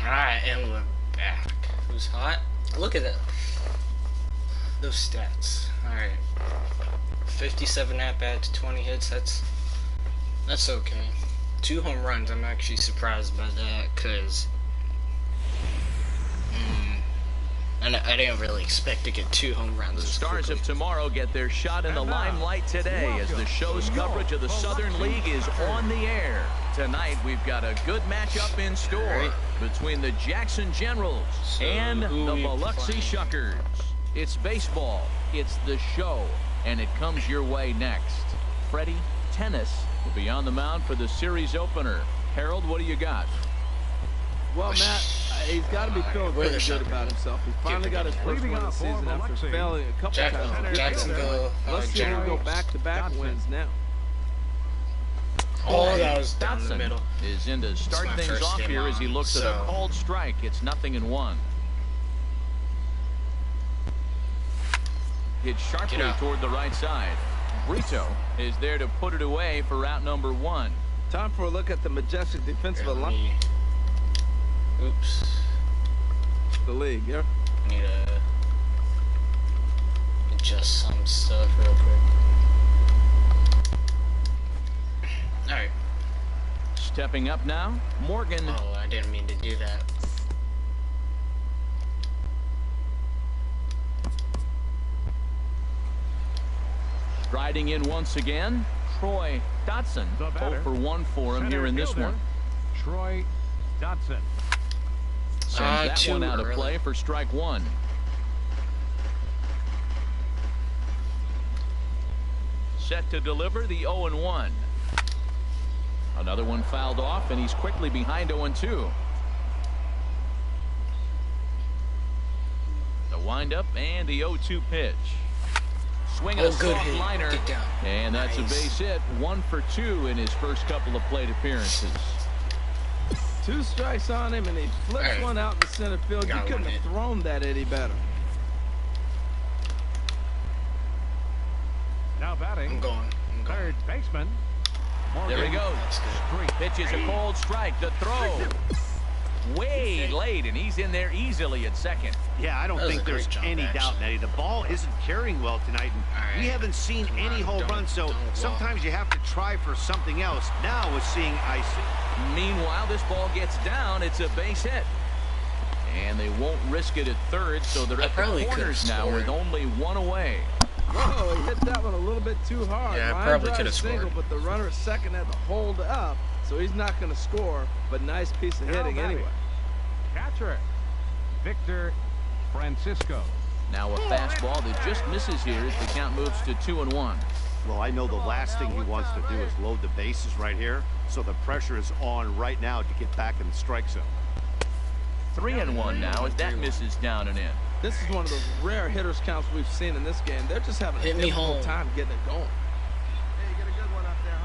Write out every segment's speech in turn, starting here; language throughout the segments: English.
Alright, and we're back. Who's hot? Look at that. Those stats. Alright. 57 at-bats, 20 hits, that's okay. 2 home runs, I'm actually surprised by that, because I didn't really expect to get 2 home runs. The Stars of tomorrow get their shot in the limelight today as the show's coverage of the Southern League is on the air. Tonight we've got a good matchup in store between the Jackson Generals and the Biloxi Shuckers. It's baseball, it's the show, and it comes your way next. Freddie Tennis will be on the mound for the series opener. Harold, what do you got? Well, Matt, he's got to be feeling pretty good about himself. He finally got his first win of the season after failing a couple times. Jacksonville. Let's see him go back-to-back wins now. Oh, that was down the middle. Is in to start things off here as he looks at a called strike. It's 0-1. Hit sharply toward the right side. Brito is there to put it away for out number 1. Time for a look at the majestic defensive line. Oops. The league, yeah. Need to adjust some stuff real quick. Alright. Stepping up now, Morgan. Oh, I didn't mean to do that. Striding in once again, Troy Dotson. 0 for 1 for him here in this one. Troy Dotson. Sends that one out of play for strike 1. Set to deliver the 0-1. Another one fouled off, and he's quickly behind 0-2. The windup and the 0-2 pitch. Swing a soft liner, and that's a base hit. 1 for 2 in his first couple of plate appearances. 2 strikes on him, and he flips one out in the center field. You couldn't have thrown that any better. Now batting. I'm going. Third baseman. There he goes. Pitches a cold strike. The throw. Way late, and he's in there easily at second. Yeah, I don't think there's any doubt, Nettie. The ball isn't carrying well tonight, and we haven't seen any home runs, so sometimes you have to try for something else. Now we're seeing icing. Meanwhile, this ball gets down. It's a base hit. And they won't risk it at third, so they're at the corners now with only 1 away. Whoa, he hit that one a little bit too hard. Yeah, probably could have scored. But the runner at second had to hold up, so he's not going to score, but nice piece of hitting anyway. Catcher, Victor Francisco. Now a fastball that just misses here as the count moves to 2-1. Well, I know the last thing he wants to do is load the bases right here, so the pressure is on right now to get back in the strike zone. 3-1 now as that misses down and in. This is one of those rare hitters counts we've seen in this game. They're just having a difficult time getting it going. Hey, you get a good one up there,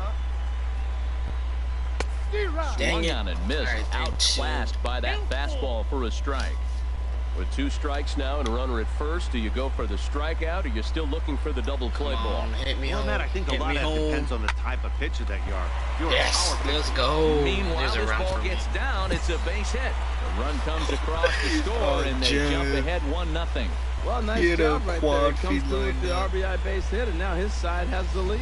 huh? Swung on and missed, outclassed by that fastball for a strike. With 2 strikes now and a runner at first, do you go for the strikeout or are you still looking for the double play ball? Well, Matt, I think a lot of that depends on the type of pitch of that you are. Yes, let's go. Meanwhile, this ball gets down. It's a base hit. The run comes across the score, and they jump ahead 1-0. Well, nice job right there. He comes through with the RBI base hit, and now his side has the lead.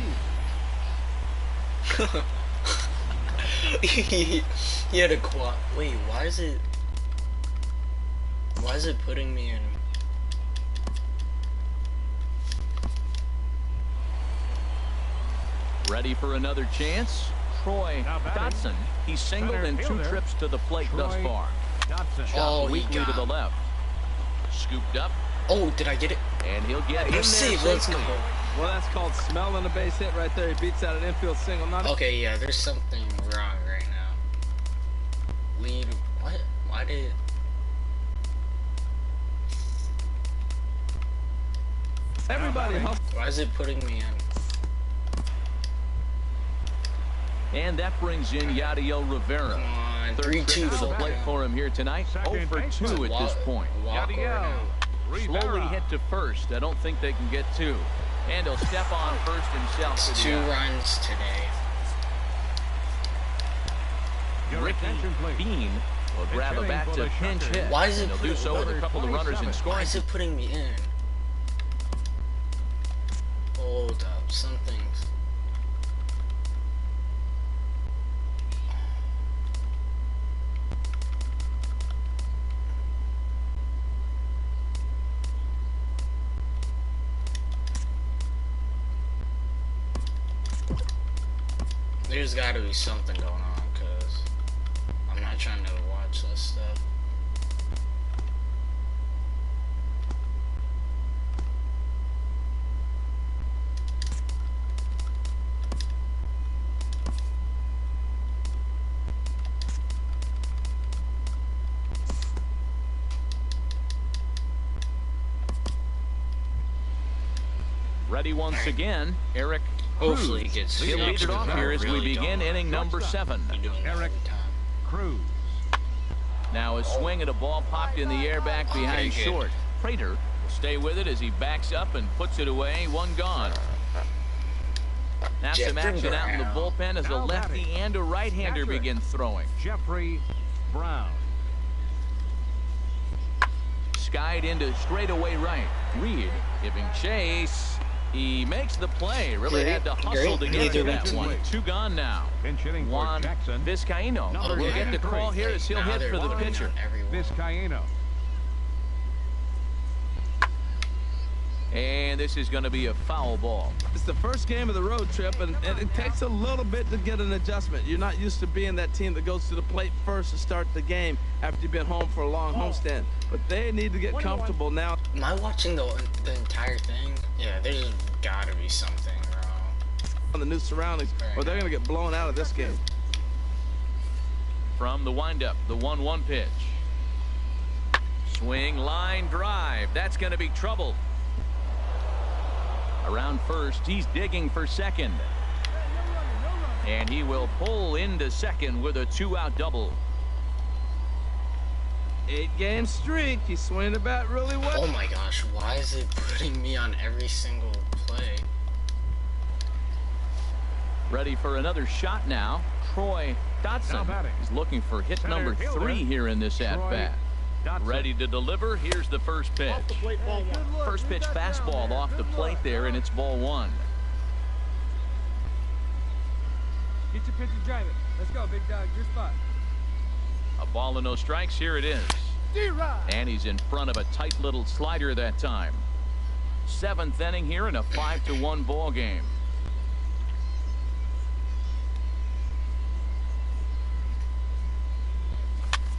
He had a quad. Wait, why is it putting me in? Ready for another chance? Troy Dotson. He's singled in 2 trips to the plate thus far. Shot weakly to the left. Scooped up. Oh, did I get it? And he'll get in there Let's go. Well, that's called smelling a base hit right there. He beats out an infield single. Okay, yeah, there's something wrong right now. Lead. What? Why did... Everybody. Why is it putting me in? And that brings in Yadiel Rivera. Come on, 3-2 to the plate for him here tonight. 0 for 2 at this point. Yadiel Slowly hit to first. I don't think they can get 2. And he'll step on first himself. It's 2 runs today. Ricky Bean will grab a bat to pinch hit. Why is it They'll do so with a couple of runners in scoring. Why is it putting me in? Hold up, something's... There's gotta be something going on, cause I'm not trying to watch this stuff. Ready once again, Eric. Hopefully he gets... He'll lead it off here as we begin inning number 7. Eric Cruz. Now a swing at a ball popped in the air back behind short. Prater will stay with it as he backs up and puts it away. One gone. Now some action out in the bullpen as a lefty and a right-hander begin throwing. Jeffrey Brown. Skied into straightaway right. Reed giving chase. He makes the play. Really had to hustle to get to that one. 2 gone now. Juan Vizcaíno will get the call here as he'll hit for the pitcher. Vizcaíno. And this is going to be a foul ball. It's the first game of the road trip, and it takes a little bit to get an adjustment. You're not used to being that team that goes to the plate first to start the game after you've been home for a long homestand. But they need to get comfortable now. Am I watching the entire thing? Yeah, there's gotta be something wrong. On the new surroundings, or they're going to get blown out of this game. From the windup, the 1-1 pitch. Swing, line, drive. That's going to be trouble. Around first, he's digging for second. And he will pull into second with a 2-out double. 8-game streak. He's swinging the bat really well. Oh my gosh, why is it putting me on every single play? Ready for another shot now. Troy Dotson is looking for hit number 3 here in this at-bat. Ready to deliver. Here's the first pitch. First pitch fastball off the plate there, and it's ball 1. Get your pitch and drive it. Let's go, big dog. Your spot. A ball and no strikes. Here it is. And he's in front of a tight little slider that time. 7th inning here in a 5-1 ball game.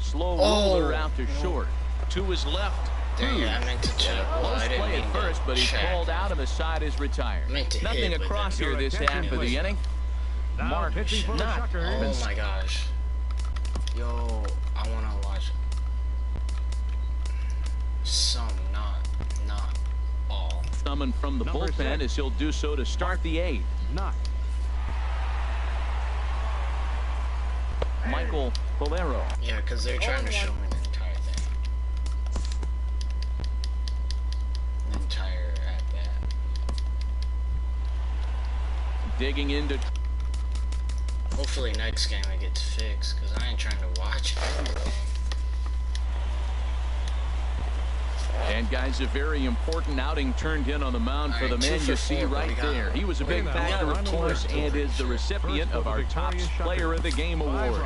Slow roller out to short. To his left. Dang it, I meant to check. Well, I didn't play mean at first, but he's called out and the side is retired. Nothing across here this half of the inning. Mark Schnatt. Oh my gosh. Yo, I want to watch some, not all. Coming from the bullpen as he'll do so to start the 8th. Michael Bolero. Yeah, because they're trying to show me the entire thing. The entire at-bat. Digging into... Hopefully next game it gets fixed, because I ain't trying to watch everything. And guys, a very important outing turned in on the mound for the man you see right there. He was a big factor, of course, and is the recipient of our top player of the game award.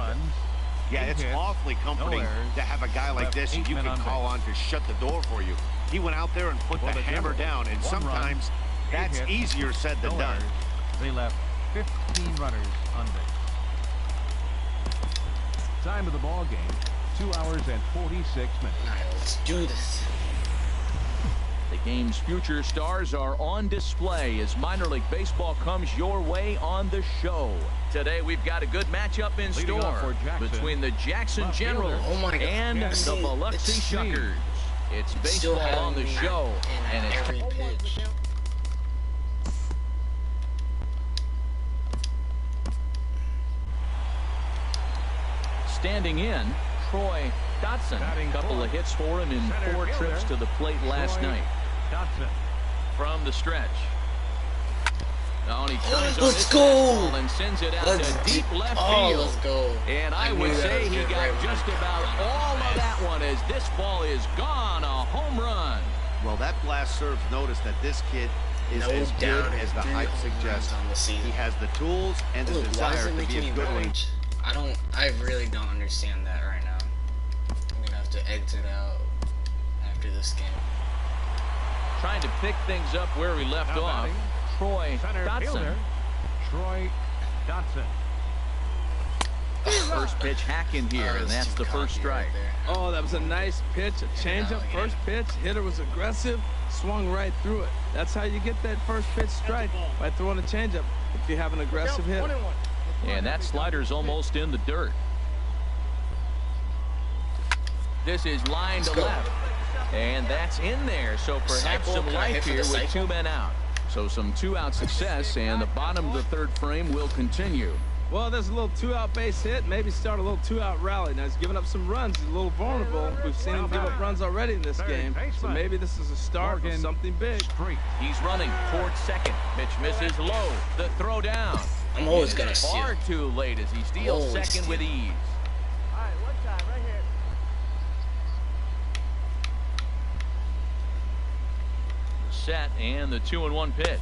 Yeah, it's awfully comforting to have a guy like this you can call on to shut the door for you. He went out there and put the hammer down, and sometimes that's easier said than done. They left 15 runners on base. Time of the ball game, 2 hours and 46 minutes. All right, let's do this. The game's future stars are on display as minor league baseball comes your way on the show. Today we've got a good matchup in store between the Jackson Generals and the Biloxi Shuckers. It's baseball on the show, and it's every pitch. standing in, Troy Dotson. A couple of hits for him in 4 trips to the plate last night. From the stretch. Oh, and he turns on Let's this go! fastball and sends it out to deep left field. Let's go. And I would say he got just about all of that one as this ball is gone. A home run. Well, that blast serves notice that this kid is as good as the hype suggests. He has the tools and the desire to be a good one. I really don't understand that right now. I'm gonna have to exit out after this game. Trying to pick things up where we left off. Troy Dotson. Troy Dotson. First pitch hacking here, and that's the first strike. Oh, that was a nice pitch, a changeup. First pitch, hitter was aggressive, swung right through it. That's how you get that first pitch strike, by throwing a changeup if you have an aggressive hitter. And that slider's almost in the dirt. This is line to left, and that's in there. So perhaps some life here with 2 men out. So some 2-out success, and the bottom of the third frame will continue. Well, there's a little 2-out base hit. Maybe start a little 2-out rally. Now he's giving up some runs. He's a little vulnerable. We've seen him give up runs already in this game. So maybe this is a start of something big. He's running towards second. Pitch misses low. The throw down. I'm always gonna steal. Far too late as he steals second with ease. All right, one time, right here. Set and the 2-1 pitch.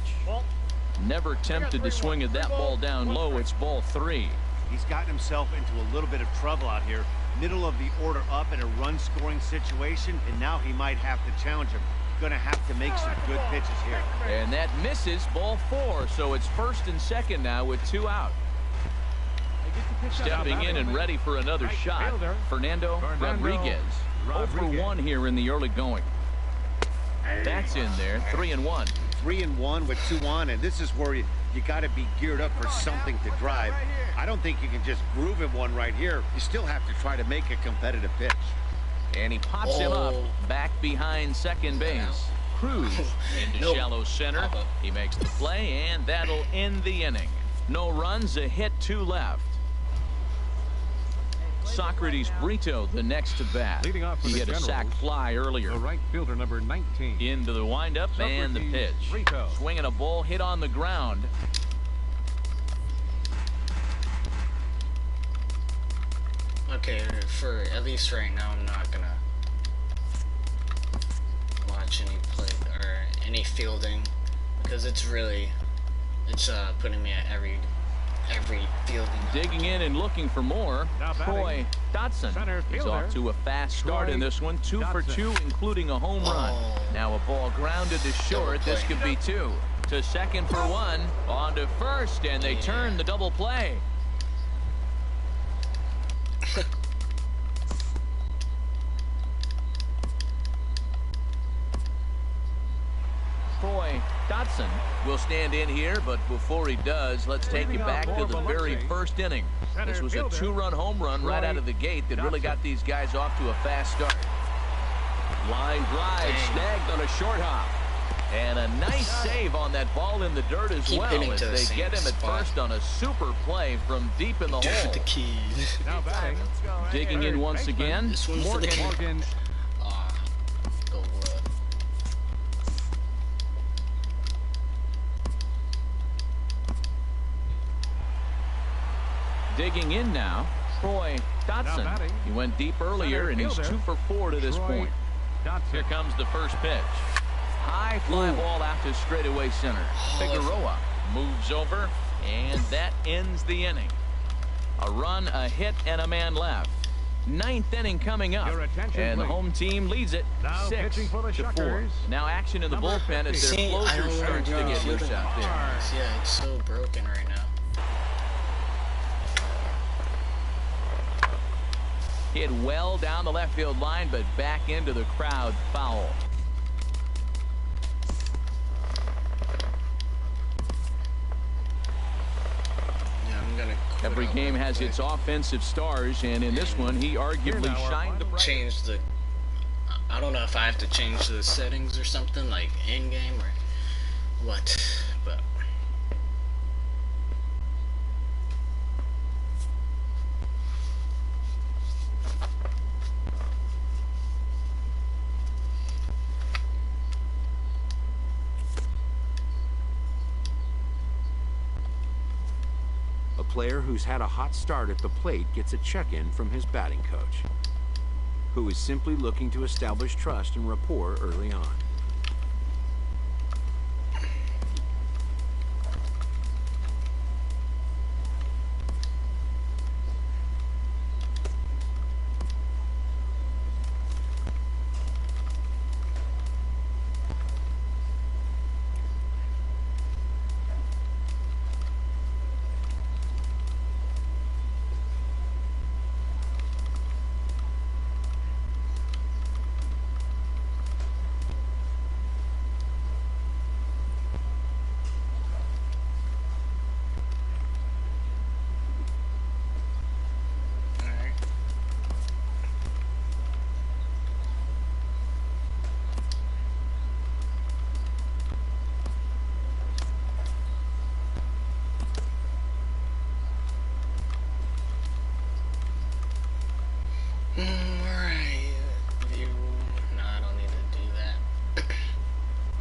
Never tempted to swing at that ball down low. It's ball 3. He's gotten himself into a little bit of trouble out here. Middle of the order up in a run-scoring situation, and now he might have to challenge him. Gonna have to make some good pitches here. And that misses, ball 4. So it's first and second now with 2 out. Stepping in and ready for another shot, Fernando Rodriguez. 0 for 1 here in the early going. That's in there, 3-1. 3-1 with 2 on, and this is where you got to be geared up for something to drive. I don't think you can just groove him one right here. You still have to try to make a competitive pitch. And he pops him up back behind second base. Cruz into shallow center. He makes the play, and that'll end the inning. No runs, a hit, 2 left. Socrates Brito, the next to bat. Leading off for He the had a Generals, sac fly earlier. The right fielder, number 19. Into the windup and the pitch. Brito. Swinging a ball hit on the ground. Okay, for at least right now, I'm not gonna watch any play or any fielding because it's putting me at every fielding. Digging in and looking for more. Troy Dotson is off to a fast start in this one. 2 for 2, including a home run. Now a ball grounded to short. This could be 2. To second for 1. On to first, and they turn the double play. Troy Dotson will stand in here, but before he does, let's take you back to the very first inning. This was a 2-run home run right out of the gate that really got these guys off to a fast start. Line drive snagged on a short hop. And a nice save on that ball in the dirt as well as they get him at first on a super play from deep in the hole. The keys. Digging in once again. This one's for the Morgan. Digging in now, Troy Dotson. He went deep earlier, and he's 2 for 4 to this point. Here comes the first pitch. High fly ball out to straightaway center. Figueroa moves over, and that ends the inning. A run, a hit, and a man left. 9th inning coming up, and the home team leads it 6-4. Now action in the bullpen as their closer starts to get loose out there. Yeah, it's so broken right now. Hit well down the left field line, but back into the crowd foul. Yeah, I'm gonna quit. Every game has its offensive stars, and in this one, he arguably shined the brightest. Change the. I don't know if I have to change the settings or something, like in game or what, but. player who's had a hot start at the plate gets a check-in from his batting coach, who is simply looking to establish trust and rapport early on.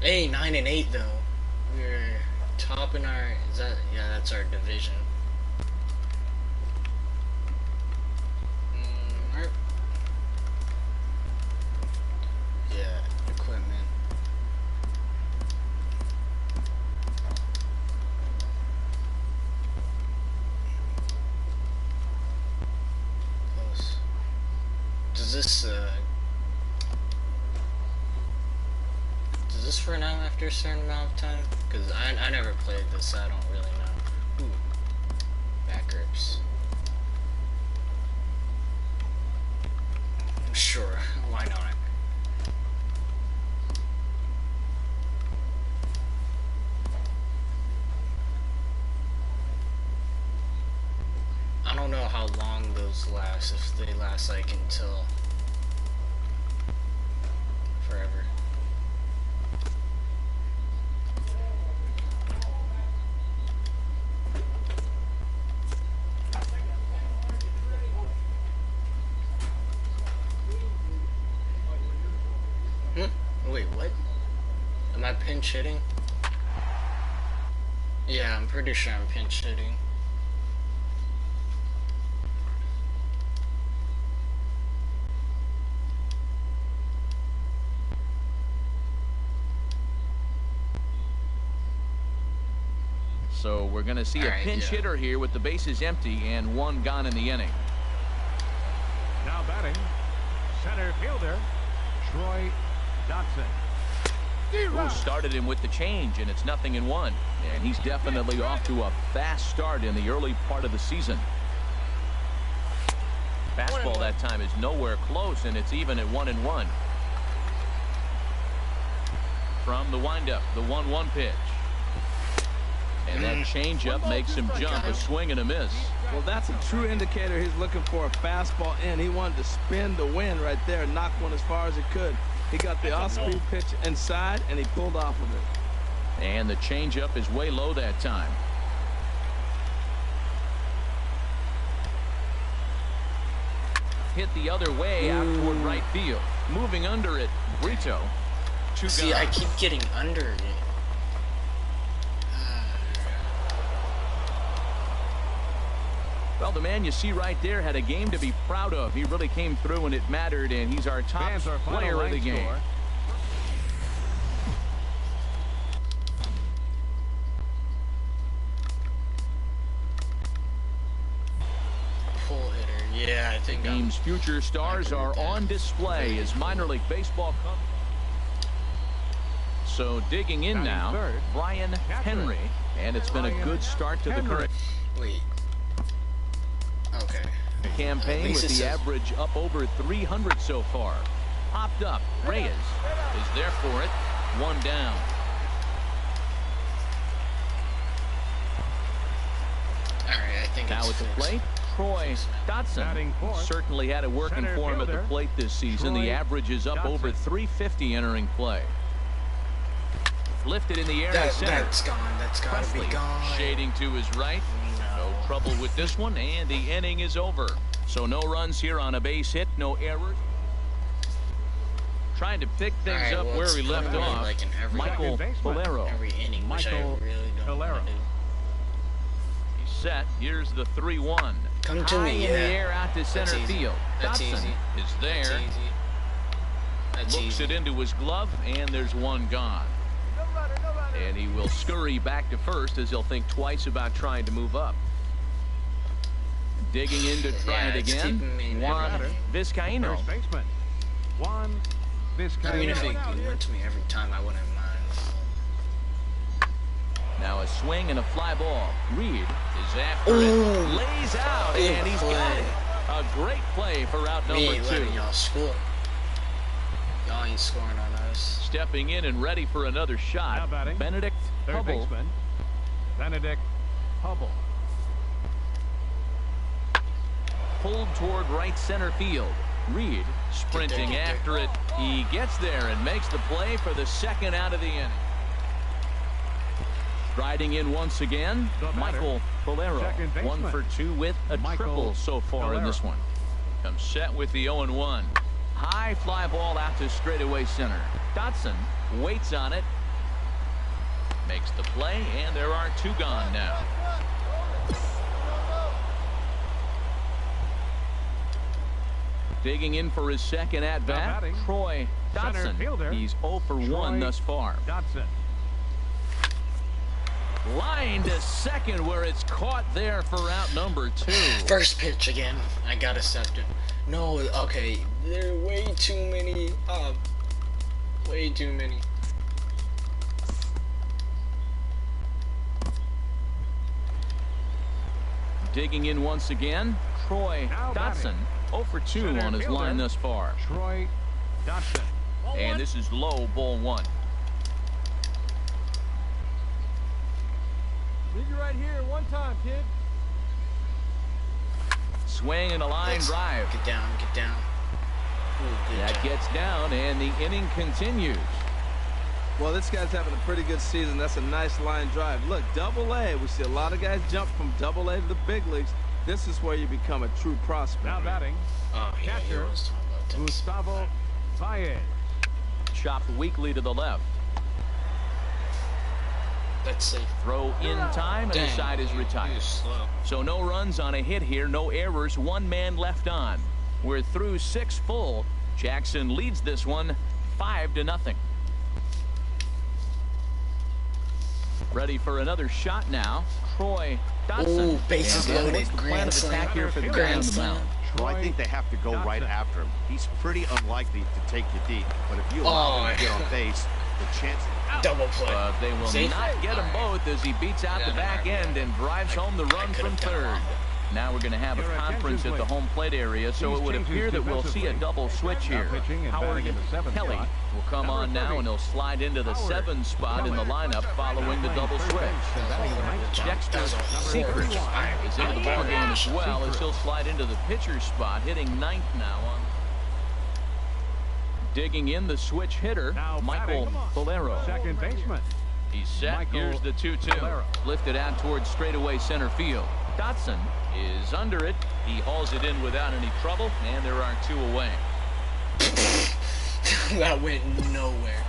Hey, 9-8 though. We're top in our. Is that? Yeah, that's our division. Yeah, equipment. Close. Does this for now after a certain amount of time? Because I never played this, so I don't really know. Ooh. Back grips. Sure, why not? I don't know how long those last, if they last like until forever. Wait, what? Am I pinch hitting? Yeah, I'm pretty sure I'm pinch hitting. So we're going to see a pinch hitter here with the bases empty and one gone in the inning. Now batting, center fielder, Troy Dotson. Who started him with the change, and it's 0-1. And he's definitely off to a fast start in the early part of the season. Fastball that time is nowhere close, and it's even at 1-1. From the windup, the 1-1 pitch. And that changeup makes him jump, a swing and a miss. Well, that's a true indicator he's looking for a fastball in. He wanted to spin the wind right there, knock one as far as he could. He got the off-speed pitch inside, and he pulled off of it. And the changeup is way low that time. Hit the other way out toward right field. Moving under it, Brito. See, I keep getting under it. Well, the man you see right there had a game to be proud of. He really came through and it mattered, and he's our top player of the game. Pull hitter, yeah, I think. The team's future stars are on display as minor league baseball comes. So digging in now, Brian Henry, and it's been a good start to the current. Wait. Okay. Campaign with the average up over 300 so far. Popped up. Reyes is there for it. One down. All right, I think now at the plate, Troy Dotson certainly had it working for him at the plate this season. The average is up over 350 entering play. Lifted in the air. That's gone. That's got to be gone. Shading to his right. No trouble with this one, and the inning is over. So no runs here on a base hit, no errors. Trying to pick things up where he left off. Like Michael Valero. Every inning, which I really don't want to do. He's set. Here's the 3-1. Come to High me, in yeah. the air out to center field. That's Dotson easy. is there. That's easy. That's Looks easy. it into his glove, and there's one gone. And he will scurry back to first as he'll think twice about trying to move up. Digging in to try it again. Juan Vizcaíno. First baseman, Juan Vizcaíno. I mean, if it went to me every time, I wouldn't mind. Now a swing and a fly ball. Reed is after it. Lays out, and he's got it. A great play for out number 2. We ain't letting y'all score. Y'all ain't scoring on us. Stepping in and ready for another shot. Now batting, Benedict third Hubble. baseman, Benedict Hubble. Pulled toward right center field. Reed sprinting Get there. after it. He gets there and makes the play for the second out of the inning. Riding in once again, Michael Bolero. 1 for 2 with a triple so far in this one. Comes set with the 0-1. High fly ball out to straightaway center. Dotson waits on it. Makes the play, and there are 2 gone now. Digging in for his second at-bat, Troy Dotson. He's 0 for 1 thus far. Dotson. Line to second where it's caught there for out number 2. First pitch again. I got accepted. No, okay. There are way too many. Way too many. Digging in once again, Troy Dotson. 0 for 2 on his line thus far. Troy Dotson. And this is low, ball 1. Leave you right here one time, kid. Swing and a line drive. Get down, get down. Ooh, good That job. gets down, and the inning continues. Well, this guy's having a pretty good season. That's a nice line drive. Look, Double-A. We see a lot of guys jump from Double-A to the big leagues. This is where you become a true prospect. Now batting, Oh, yeah, he catcher, was talking about this. Gustavo Baez. Chopped weakly to the left. That's safe. Throw in time, and the Dang, side is he retired. was slow. So no runs on a hit here, no errors, 1 man left on. We're through 6 full. Jackson leads this one 5-0. Ready for another shot now. Troy Dotson. Ooh, bases And loaded. what's the plan Grand of attack slam. here for the Grand ground slam. mound? Well, I think they have to go right after him. He's pretty unlikely to take you deep, but if you allow him to get on base, the chance. Double play. They will See? not get them both as he beats out the back end and drives home the run from third. Now we're going to have a conference at the home plate area, so it would appear that we'll see a double switch here. Howard Kelly will come on now, and he'll slide into the 7 spot in the lineup following the double switch. Dexter Secret is into the ballgame as well, as he'll slide into the pitcher's spot, hitting 9th now. Digging in the switch hitter, Michael Bolero. Second baseman. He's set. Here's the 2-2. Lifted out towards straightaway center field. Dotson is under it. He hauls it in without any trouble, and there are 2 away. That went nowhere.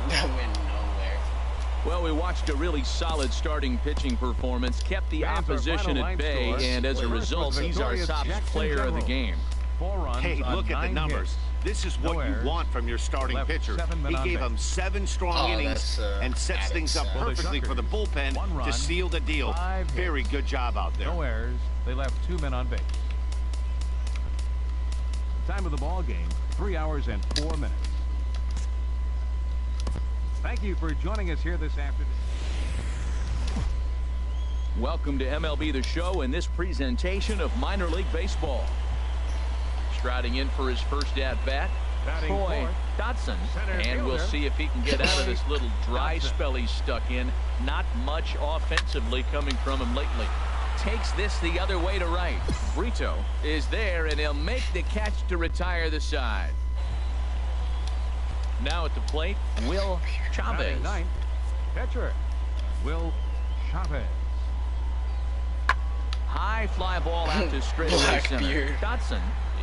That went nowhere. Well, we watched a really solid starting pitching performance, kept the Fans are opposition final at line bay, scores. and as a result, he's our top player of the game. 4 runs Hey, on look at the 9 numbers. hits. This is what No you errors. want from your starting Left pitcher. 7 men He on gave base. him 7 strong innings that's, and sets added things up set. perfectly for the bullpen 1 run, to seal the deal. 5 hits. Very good job out there. No errors. They left 2 men on base. Time of the ball game, 3 hours and 4 minutes. Thank you for joining us here this afternoon. Welcome to MLB The Show and this presentation of minor league baseball. Striding in for his first at-bat, Batting Troy fourth, Dotson. center And we'll fielder, see if he can get out of this little dry Dotson. spell he's stuck in. Not much offensively coming from him lately. Takes this the other way to right. Brito is there, and he'll make the catch to retire the side. Now at the plate, Will Chavez. batting ninth, pitcher, Will Chavez. High fly ball out to straightaway center. Blackbeard. Dotson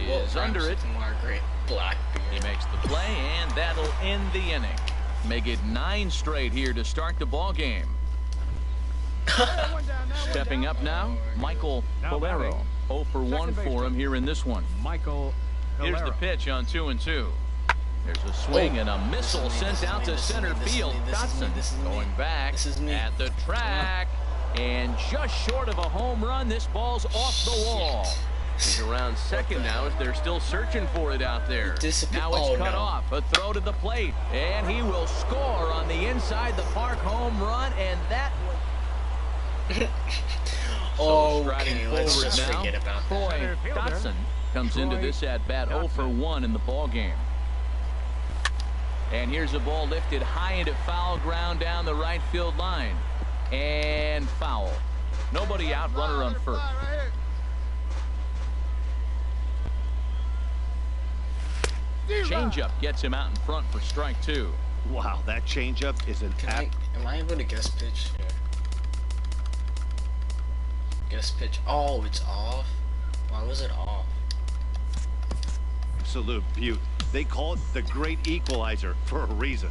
is under it. Margaret Blackbeard. He makes the play, and that'll end the inning. Make it 9 straight here to start the ball game. Stepping up now, Michael Valero. 0 for 1 for him here in this one. Michael Here's the pitch on 2-2. There's a swing and a missile sent out to center field. Dotson going back at the track. And just short of a home run, this ball's off the wall. He's around second now as they're still searching for it out there. Now it's cut off. A throw to the plate. And he will score on the inside the park home run. And that okay, let's just forget about Troy Dotson comes into this at bat 0 for 1 in the ball game. And here's a ball lifted high into foul ground down the right field line. And foul. Nobody out, runner on first. Changeup gets him out in front for strike 2. Wow, that changeup is an am I able to guess pitch? Yeah. Guess pitch. Oh, it's off. Why was it off? absolute beaut. They call it the great equalizer for a reason.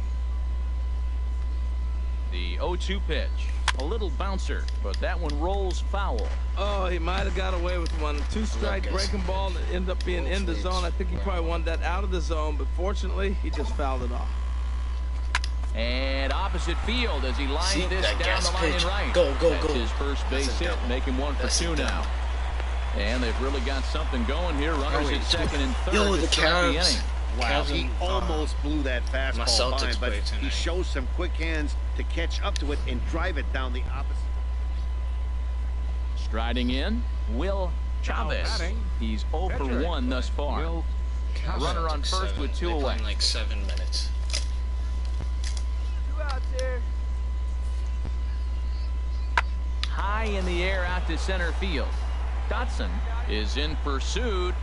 The 0-2 pitch. A little bouncer, but that one rolls foul. Oh, he might have got away with one. 2-strike breaking ball and ended up being in the zone. I think he probably wanted that out of the zone, but fortunately, he just fouled it off. And opposite field as he lines this down the line and right. Go, go, That's go. his first base hit, making 1 for 2 now. And they've really got something going here. Runners at second and third. Yo, the Cavs. Wow, he almost blew that fastball by, but he shows some quick hands to catch up to it and drive it down the opposite. Striding in, Will Chavez. He's 0 for 1 thus far. Runner on first with 2 away. In like 7 minutes. 2 outs here. High in the air out to center field. Dotson is in pursuit.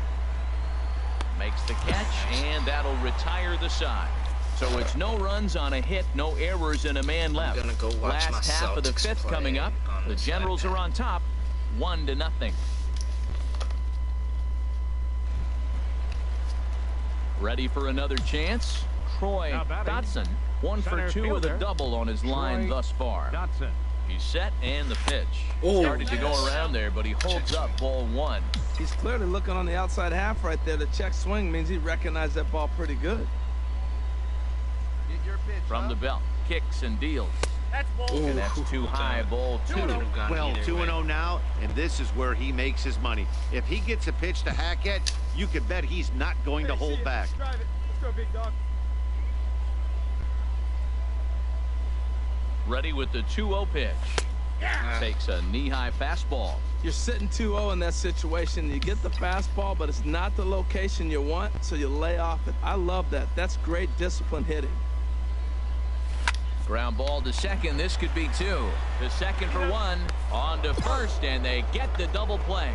Makes the catch, and that'll retire the side. So it's no runs on a hit, no errors, and a man left. I'm gonna go watch Last half of the fifth coming up. The Generals are on top, 1-0. Ready for another chance? Troy Dotson, 1 for 2 with a double on his line thus far. Dotson. He's set, and the pitch. Started to go around there, but he holds up ball 1. He's clearly looking on the outside half right there. The check swing means he recognized that ball pretty good. From the belt, kicks and deals. And that's too high, ball 2. Well, 2-0 now, and this is where he makes his money. If he gets a pitch to hack at, you can bet he's not going to hold back. Drive it. Let's go, big dog. Ready with the 2-0 pitch. Takes a knee-high fastball. You're sitting 2-0 in that situation. You get the fastball, but it's not the location you want, so you lay off it. I love that. That's great discipline hitting. Ground ball to second. This could be 2. The second for 1. On to first, and they get the double play.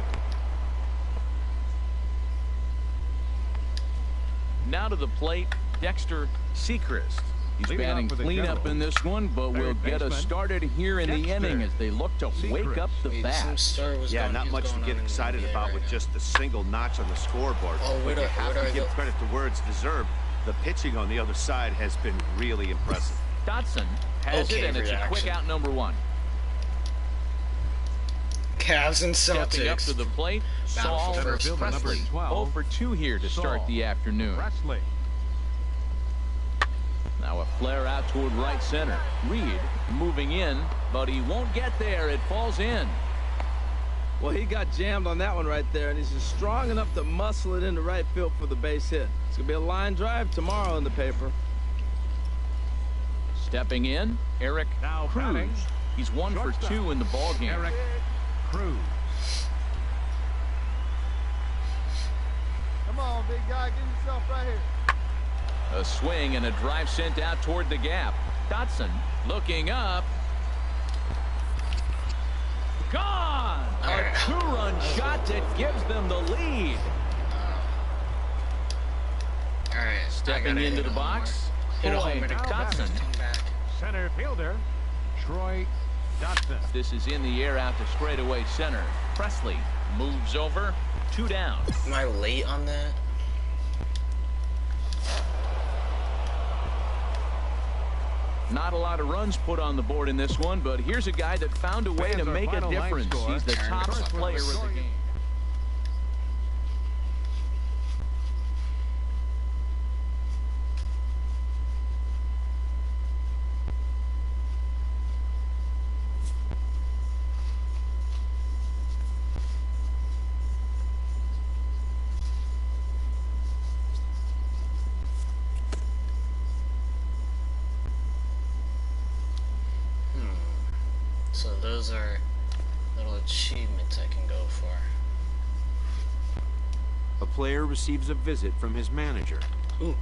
Now to the plate, Dexter Sechrist. He's batting cleanup in this one, but will get us started here in the inning as they look to wake up the bats. Yeah, not much to get excited about with just a single notch on the scoreboard. But you have to give credit to where it's deserved. The pitching on the other side has been really impressive. Dotson has it, and it's a quick out number 1. Cavs and Celtics. Stepping up to the plate, Saul Presley. 0 for 2 here to start the afternoon. Now a flare out toward right center. Reed moving in, but he won't get there. It falls in. Well, he got jammed on that one right there, and he's just strong enough to muscle it into right field for the base hit. It's going to be a line drive tomorrow in the paper. Stepping in, Eric Cruz. He's 1 for 2 in the ball game. Eric Cruz. Come on, big guy. Get yourself right here. A swing and a drive sent out toward the gap. Dotson looking up. Gone! A 2-run shot that gives them the lead. Stepping into the box, Troy Dotson. Center fielder, Troy Dotson. This is in the air out to straightaway center. Presley moves over, 2 down. Am I late on that? Not a lot of runs put on the board in this one, but here's a guy that found a way to make a difference. He's the top player of the game. So those are little achievements I can go for. A player receives a visit from his manager. Ooh.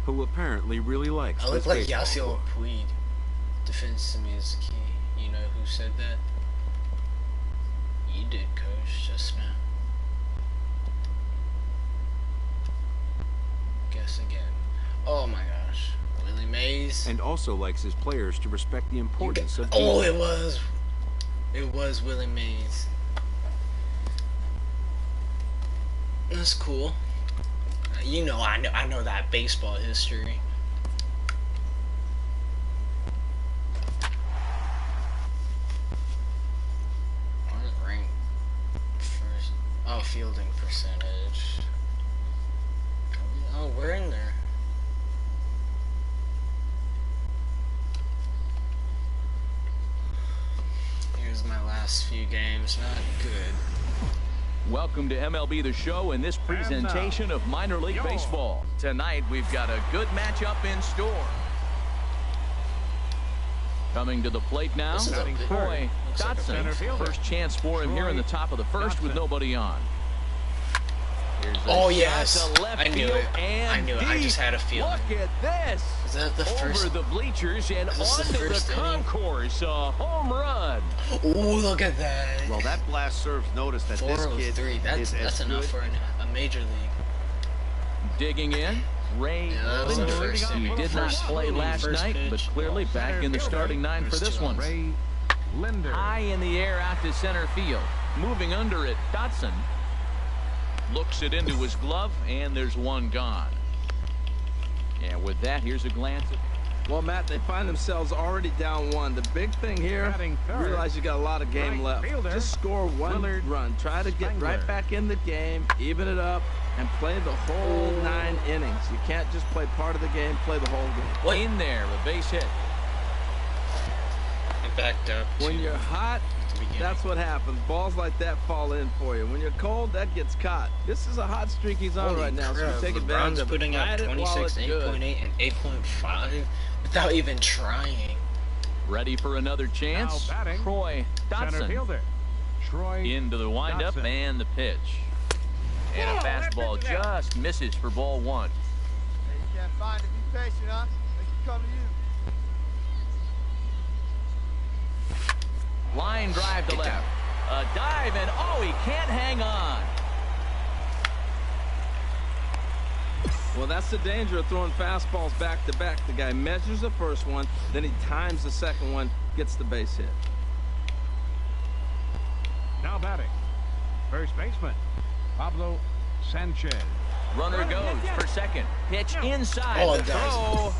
Who apparently really likes I look this like baseball Yasiel book. Puig. Defense to me is key. You know who said that? You did, Coach, just now. Guess again. Oh my gosh. Willie Mays. And also likes his players to respect the importance of Oh, detail. it was Willie Mays. That's cool. You know, I know that baseball history. Wasn't ranked first. Oh, fielding percentage. Oh, we're in there. Here's my last few games. Not good. Welcome to MLB The Show and this presentation of minor league baseball. Tonight we've got a good matchup in store. Coming to the plate now, Troy Dotson. First chance for him here in the top of the first with nobody on. Oh yes, I knew it. I knew it. I just had a feeling. Look at this. Is that the first? Over the bleachers and onto the concourse. A home run. Ooh, look at that. Well, that blast serves notice that this kid 403. That's enough for a major league. Digging in, Ray Linder. He did not play last night, but clearly back in the starting nine for this one. Ray Linder. High in the air out to center field. Moving under it, Dotson. Looks it into his glove, and there's one gone. And with that, here's a glance at... Well, Matt, they find themselves already down one. The big thing here, realize you got a lot of game left. Just score one run. Try to get right back in the game, even it up, and play the whole 9 innings. You can't just play part of the game, play the whole game. What? In there, a base hit. I backed up. When you're hot, that's what happens. Balls like that fall in for you. When you're cold, that gets caught. This is a hot streak he's on right now, so take advantage of it. Putting up 26, 8.8, and 8.5 without even trying. Ready for another chance. Troy Dotson. Troy into the windup and the pitch. And a fastball just misses for ball one. Hey, you can't find it. Be patient, huh? They can come to you. Line drive to left. A dive, and oh, he can't hang on. Well, that's the danger of throwing fastballs back to back. The guy measures the first one, then he times the second one, gets the base hit. Now batting, first baseman Pablo Sanchez. Runner goes for second. Pitch inside. Oh, the throw.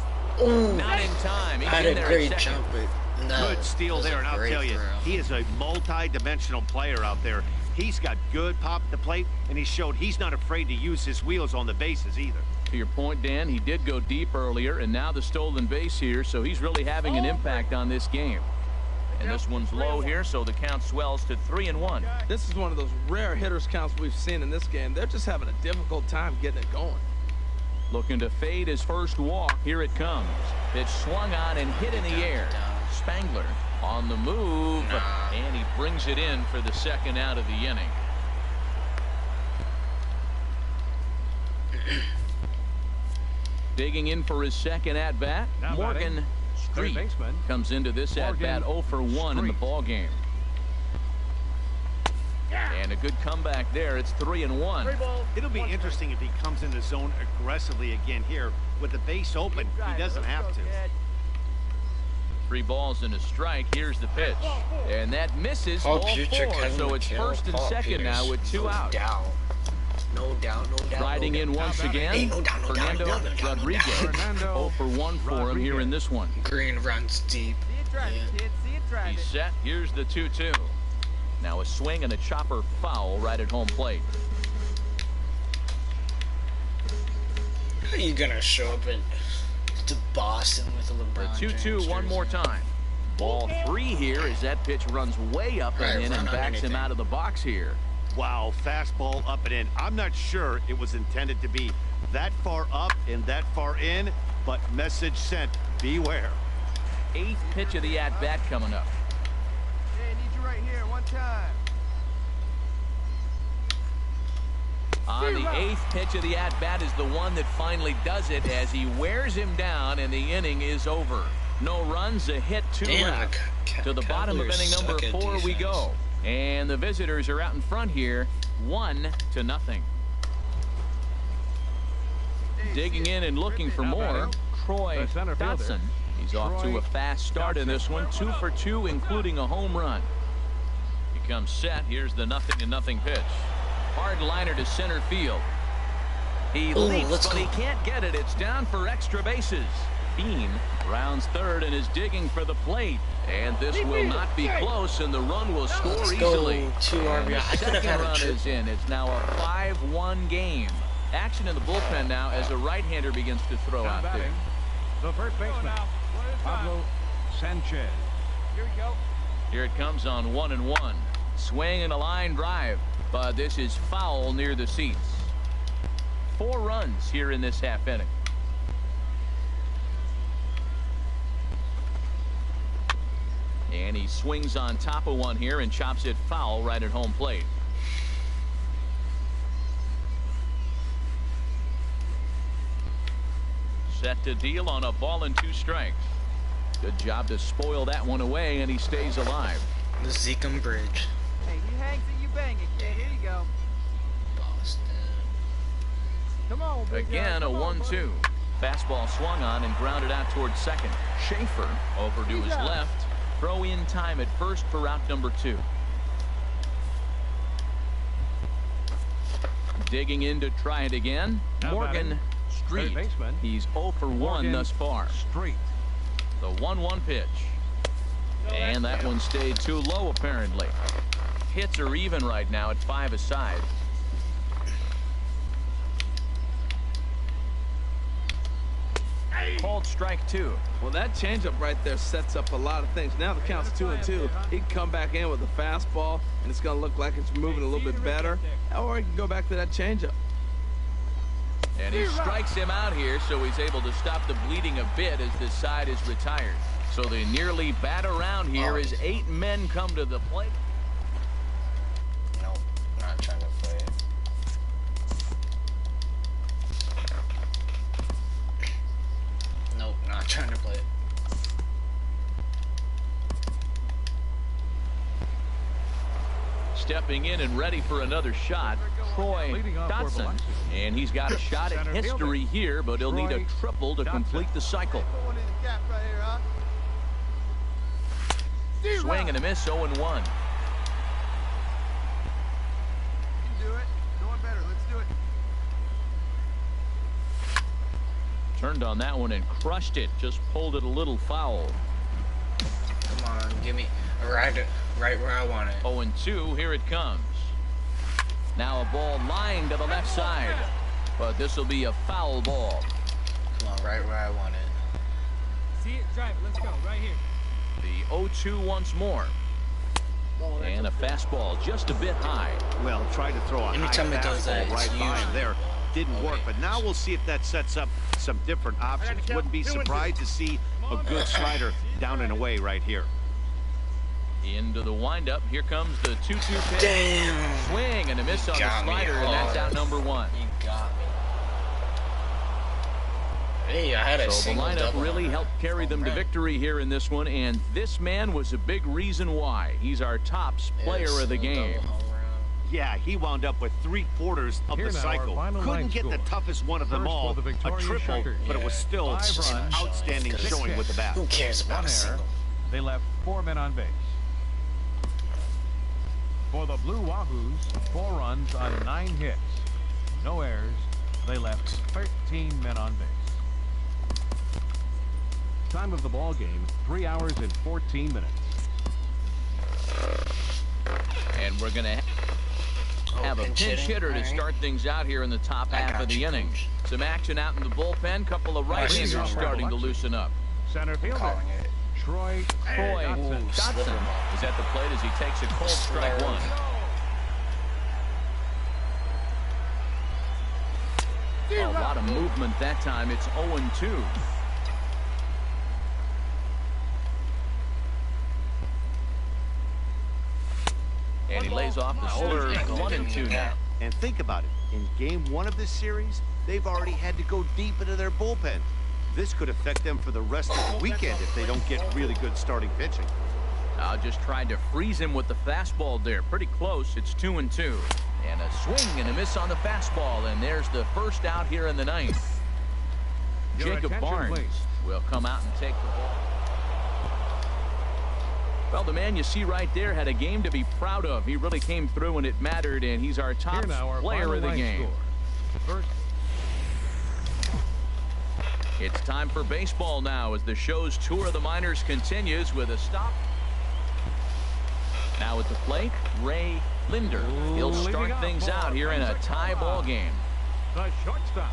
Ooh, Not in time. He's had in a there great at second. jump. No, Good steal there, and I'll tell you, he is a multi-dimensional player out there. He's got good pop at the plate, and he showed he's not afraid to use his wheels on the bases either. To your point, Dan, he did go deep earlier, and now the stolen base here, so he's really having an impact on this game. And this one's low here, so the count swells to 3-1. This is one of those rare hitters counts we've seen in this game. They're just having a difficult time getting it going. Looking to fade his first walk. Here it comes. Pitch swung on and hit in the air. Spangler on the move, and he brings it in for the second out of the inning. Digging in for his second at-bat, Morgan Street comes into this at-bat 0 for 1 in the ballgame. And a good comeback there. It's 3-1. It'll be interesting if he comes in the zone aggressively again here. With the base open, he doesn't have to. 3 balls and a strike. Here's the pitch. And that misses. Ball 4. So it's first and second now with 2 outs. No doubt. Riding in once again, Fernando Rodriguez. 0 for 1 for him here in this one. Green runs deep. He's set. Here's the 2-2. Now a swing and a chopper foul right at home plate. How are you gonna show up to Boston with a LeBron The 2-2 James one more time. Ball 3 here as that pitch runs way up and in and backs him out of the box here. Wow, fastball up and in. I'm not sure it was intended to be that far up and that far in, but message sent, beware. 8th pitch of the at-bat coming up. Hey, need you right here, one time. On the 8th pitch of the at-bat is the one that finally does it as he wears him down and the inning is over. No runs, a hit, 2 left. To the bottom of inning number 4 we go. And the visitors are out in front here, 1-0. Digging in and looking for more, Troy Dotson. He's off to a fast start in this one, 2 for 2, including a home run. He comes set. Here's the 0-0 pitch. Hard liner to center field. He leaps, but he can't get it. It's down for extra bases. Bean rounds third and is digging for the plate. And this will not be close, and the run will score easily. 2 RBI. The second run is in. It's now a 5-1 game. Action in the bullpen now as a right-hander begins to throw out there. The first baseman, Pablo Sanchez. Here we go. Here it comes on 1-1. Swing and a line drive, but this is foul near the seats. 4 runs here in this half inning. And he swings on top of one here and chops it foul right at home plate. Set to deal on a ball and 2 strikes. Good job to spoil that one away, and he stays alive. The Zeekum Bridge. Hey, you hangs it, you bang it, kid. Here you go. Boston. Come on, big guy. Again, a Come on, 1-2. Fastball swung on and grounded out towards second. Schaefer over to his left. Throw in time at first for route number 2. Digging in to try it again. Morgan Street. He's 0 for 1 thus far. The 1-1 pitch. And that one stayed too low apparently. Hits are even right now at 5 aside. Called strike 2. Well, that changeup right there sets up a lot of things. Now the count's 2-2. He can come back in with a fastball, and it's going to look like it's moving a little bit better. Or he can go back to that changeup. And he strikes him out here, so he's able to stop the bleeding a bit as this side is retired. So they nearly bat around here as 8 men come to the plate. Nope, not trying to play it. Nope, not trying to play it. Stepping in and ready for another shot, Troy Dotson. And he's got a shot at history here, but he'll need a triple to complete the cycle. Going in the gap right here, huh? Swing and a miss, 0-1. You can do it. Doing better. Let's do it. Turned on that one and crushed it. Just pulled it a little foul. Come on, give me right where I want it. 0-2, here it comes. Now a ball lined to the left side, but this will be a foul ball. Come on, right where I want it. See it, drive it. Let's go. Right here. The 0-2 once more. And a fastball just a bit high. Well, try to throw a Anytime high it does that, fastball right it's by him usually- there. Didn't work, but now we'll see if that sets up some different options. Wouldn't be surprised to see a good slider down and away right here. Into the windup. Here comes the 2-2 pitch. Damn. Swing and a miss on the Got me slider, and that's hard. out number 1. You got me. Hey, I had a So the single lineup double. really helped carry them to victory here in this one, and this man was a big reason why. He's our top player of the game. Yeah, he wound up with 3/4 of Here the now, our cycle. final Couldn't line get the score. toughest one of them First all, for the a Victoria triple, Shuckers. but it was still 5 an runs, outstanding 6 showing with the bat. Who cares about a single? They left 4 men on base. For the Blue Wahoos, 4 runs on 9 hits. No errors. They left 13 men on base. Time of the ball game, 3 hours and 14 minutes. And we're going to have a pinch hitter to start things out here in the top half of the inning. Some action out in the bullpen. Couple of right-handers starting to loosen up. Center fielder Troy Dotson is at the plate as he takes a cold strike one. A lot of movement that time. It's 0-2. And he lays off the slur. 1-2 now. And think about it. In game 1 of this series, they've already had to go deep into their bullpen. This could affect them for the rest of the weekend if they don't get really good starting pitching. Now just tried to freeze him with the fastball there. Pretty close. It's 2-2. And a swing and a miss on the fastball. And there's the first out here in the ninth. Jacob Barnes will come out and take the ball. Well, the man you see right there had a game to be proud of. He really came through when it mattered, and he's our top player of the game. It's time for baseball now as the show's tour of the minors continues with a stop. Now at the plate, Ray Linder. He'll start things out here in a tie ball game. The shortstop.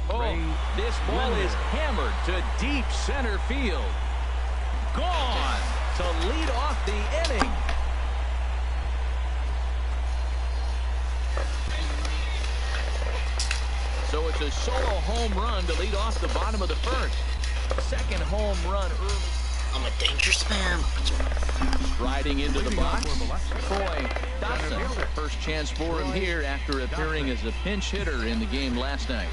Oh, this ball is hammered to deep center field. Gone to lead off the inning. So it's a solo home run to lead off the bottom of the first. Second home run early. I'm a dangerous man. Striding into the box, Troy Dotson. First chance for him here after appearing as a pinch hitter in the game last night.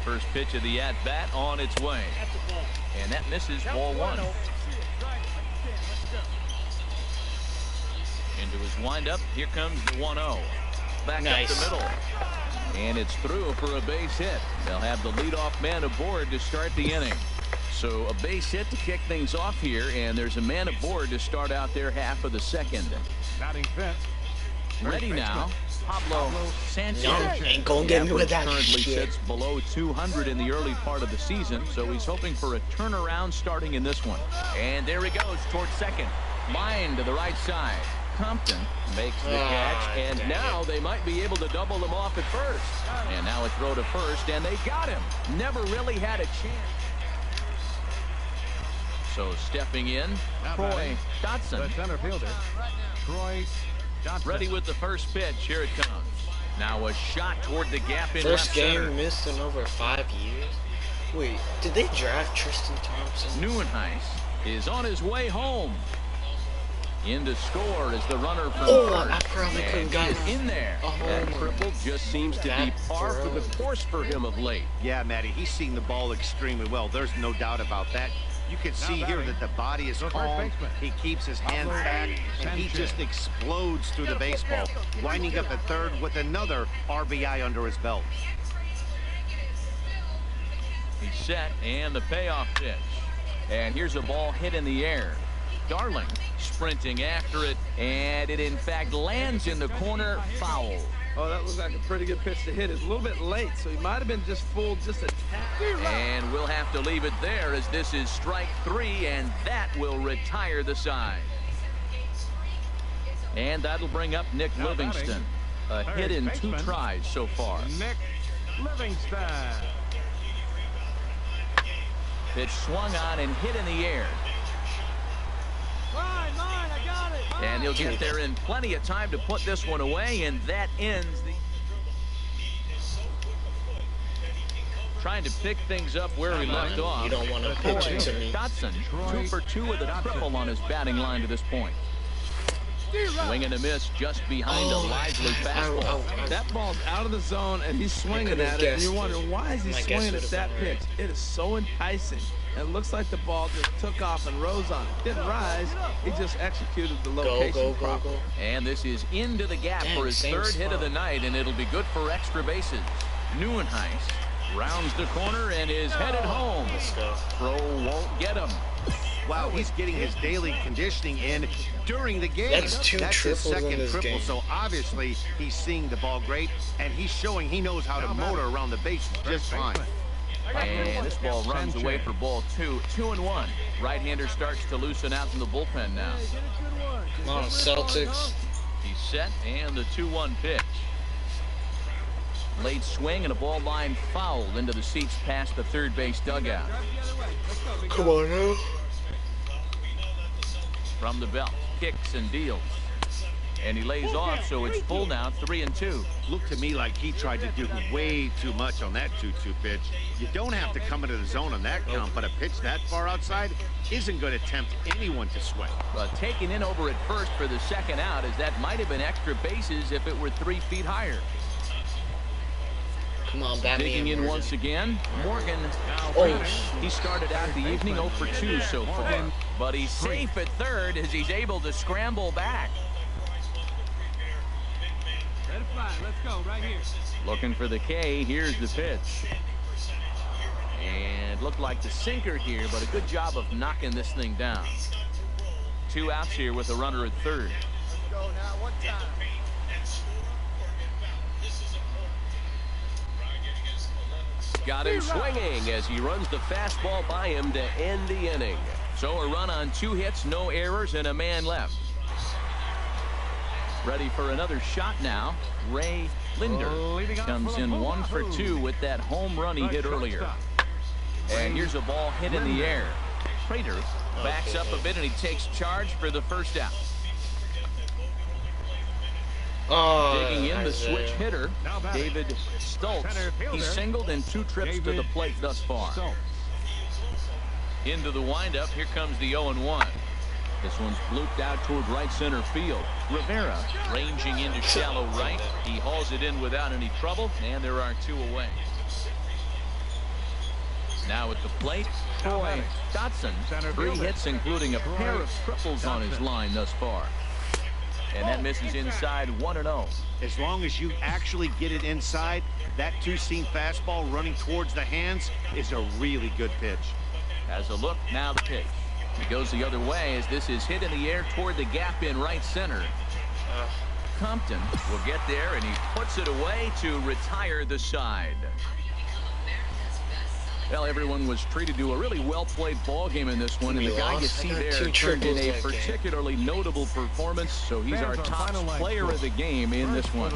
First pitch of the at-bat on its way. And that misses ball 1. Into his windup. Here comes the 1-0. Back up the middle. And it's through for a base hit. They'll have the leadoff man aboard to start the inning. So a base hit to kick things off here, and there's a man aboard to start out their half of the second. Batting fifth. Ready now, Pablo Sanchez. No, ain't gonna get me with that currently shit. sits below 200 in the early part of the season, so he's hoping for a turnaround starting in this one. And there he goes towards second. Line to the right side. Compton makes the catch, and now they might be able to double them off at first. And now a throw to first, and they got him. Never really had a chance. So stepping in, Troy Dotson. The center fielder, Troy Dotson. Ready with the first pitch. Here it comes. Now a shot toward the gap in First left game center. missed in over 5 years. Wait, did they draft Tristan Thompson? Neuenhuis is on his way home. In to score is the runner from I first. probably could have And gotten he is in there. That triple just seems to be par for the course for him of late. Yeah, Matty, he's seen the ball extremely well. There's no doubt about that. You can see here that the body is calm. He keeps his hands back, and he just explodes through the baseball, winding up at third with another RBI under his belt. He's set, and the payoff pitch. And here's a ball hit in the air. Darling sprinting after it, and it in fact lands in the corner. Foul. Oh, that looks like a pretty good pitch to hit. It's a little bit late, so he might have been just fooled just a tad. And we'll have to leave it there as this is strike 3, and that will retire the side. And that'll bring up Nick Livingston. A hit in 2 tries so far. Nick Livingston. Pitch swung on and hit in the air. Mine, I got it. And he'll get there in plenty of time to put this one away, and that ends the... Trying to pick things up where he left off. You don't want to pitch it to me. Dotson, 2 for 2 with a triple on his batting line to this point. Swing and a miss just behind a lively fastball. That ball's out of the zone, and he's swinging at it, and you're wondering, why is he swinging at that pitch? It is so enticing. And it looks like the ball just took off and rose on it. Didn't rise. He just executed the location properly. And this is into the gap for his third hit of the night, and it'll be good for extra bases. Neuenhuis rounds the corner and is headed home. Let's go. Throw won't get him. Wow, he's getting his daily conditioning in during the game. That's two his triples in second this triple, game. so obviously he's seeing the ball great, and he's showing he knows how to motor around the bases just fine. And this ball runs away for ball 2. 2-1. Right-hander starts to loosen out in the bullpen now. Come on, Celtics. He's set, and the 2-1 pitch. Late swing and a ball line foul into the seats past the third base dugout. Come on now. From the belt, kicks and deals. And he lays off, so it's full now, 3-2. Looked to me like he tried to do way too much on that 2-2 pitch. You don't have to come into the zone on that count, but a pitch that far outside isn't going to tempt anyone to swing. But taken in over at first for the second out, as that might have been extra bases if it were 3 feet higher. Come on, Batman. Digging in once again, Morgan. He started out the evening 0 for 2 so far, but he's safe at third as he's able to scramble back. Let it fly. Let's go right here. Looking for the K. Here's the pitch. And looked like the sinker here, but a good job of knocking this thing down. 2 outs here with a runner at third. Let's go now, one time. Got him swinging as he runs the fastball by him to end the inning. So a run on 2 hits, no errors, and a man left. Ready for another shot now. Ray Linder comes in 1 for 2 with that home run he hit earlier. And here's a ball hit in the air. Prater backs up a bit and he takes charge for the first out. Digging in the switch hitter, David Stultz. He's singled in 2 trips to the plate thus far. Into the windup, here comes the 0-1. This one's blooped out toward right center field. Rivera ranging into shallow right. He hauls it in without any trouble, and there are 2 away. Now at the plate, Troy Dotson. 3 hits, including a pair of triples on his line thus far. And that misses inside 1-0. As long as you actually get it inside, that 2-seam fastball running towards the hands is a really good pitch. Has a look, now the pitch. He goes the other way as this is hit in the air toward the gap in right center. Compton will get there, and he puts it away to retire the side. Well, everyone was treated to a really well-played ball game in this one, and the guy you see there turned in a particularly notable performance, so he's our top player of the game in this one.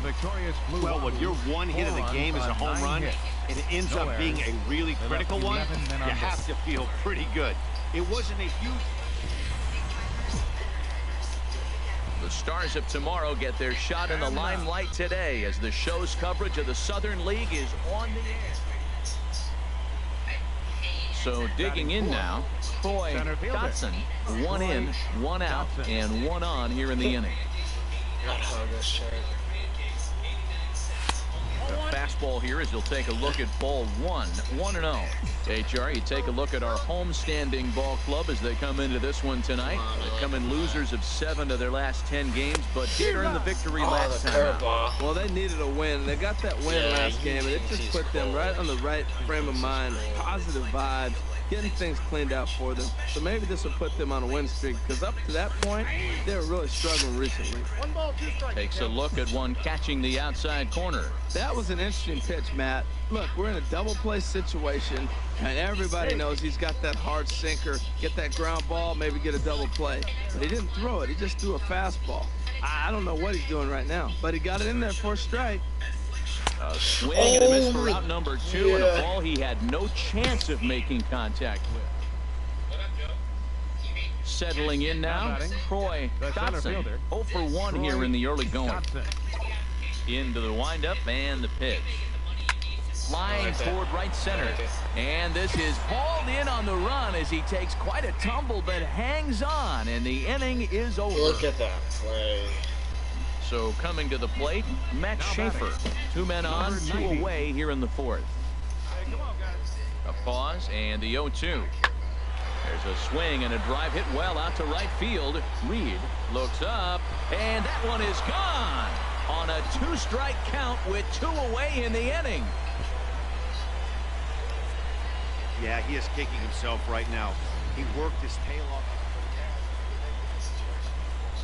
Well, when your one hit of the game is a home run, and it ends up being a really critical one, you have to feel pretty good. It wasn't a huge... The stars of tomorrow get their shot in the limelight today as the show's coverage of the Southern League is on the air. So digging in now, Troy Dotson. 1 in, 1 out, and 1 on here in the inning. The fastball here as he'll take a look at ball 1, 1-0. HR, you take a look at our home-standing ball club as they come into this one tonight. They come in losers of 7 of their last 10 games, but did earn the victory last time. Well, they needed a win. They got that win last game, and it just put them right on the right frame of mind. Positive vibes, getting things cleaned out for them. So maybe this will put them on a win streak, because up to that point, they were really struggling recently. Takes a look at one catching the outside corner. That was an interesting pitch, Matt. Look, we're in a double play situation, and everybody knows he's got that hard sinker. Get that ground ball, maybe get a double play. But he didn't throw it. He just threw a fastball. I don't know what he's doing right now, but he got it in there for a strike. A swing and a miss for out number 2, and a ball he had no chance of making contact with. Settling in now, Troy Dotson. 0 for 1 here in the early going. Into the windup and the pitch. Flying toward right center. And this is hauled in on the run as he takes quite a tumble but hangs on, and the inning is over. Look at that play. So coming to the plate, Matt Schaefer. 2 men on, 2 away here in the 4th. A pause and the 0-2. There's a swing and a drive hit well out to right field. Reed looks up, and that one is gone on a 2-strike count with 2 away in the inning. Yeah, he is kicking himself right now. He worked his tail off.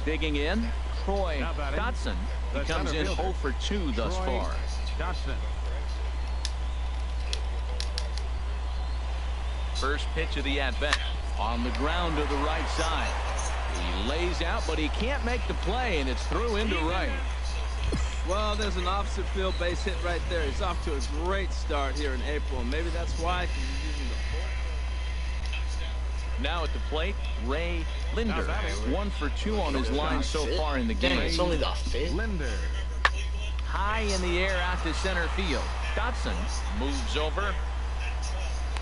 Digging in, Troy Dotson. He comes in 0 for 2 thus far. Dotson. First pitch of the at-bat on the ground to the right side. He lays out, but he can't make the play, and it's through into right. Well, there's an opposite field base hit right there. He's off to a great start here in April, and maybe that's why he's using the Now at the plate, Ray Linder. 1 for 2 on his line so far in the game. It's only the fit. Linder. High in the air out to center field. Dotson moves over.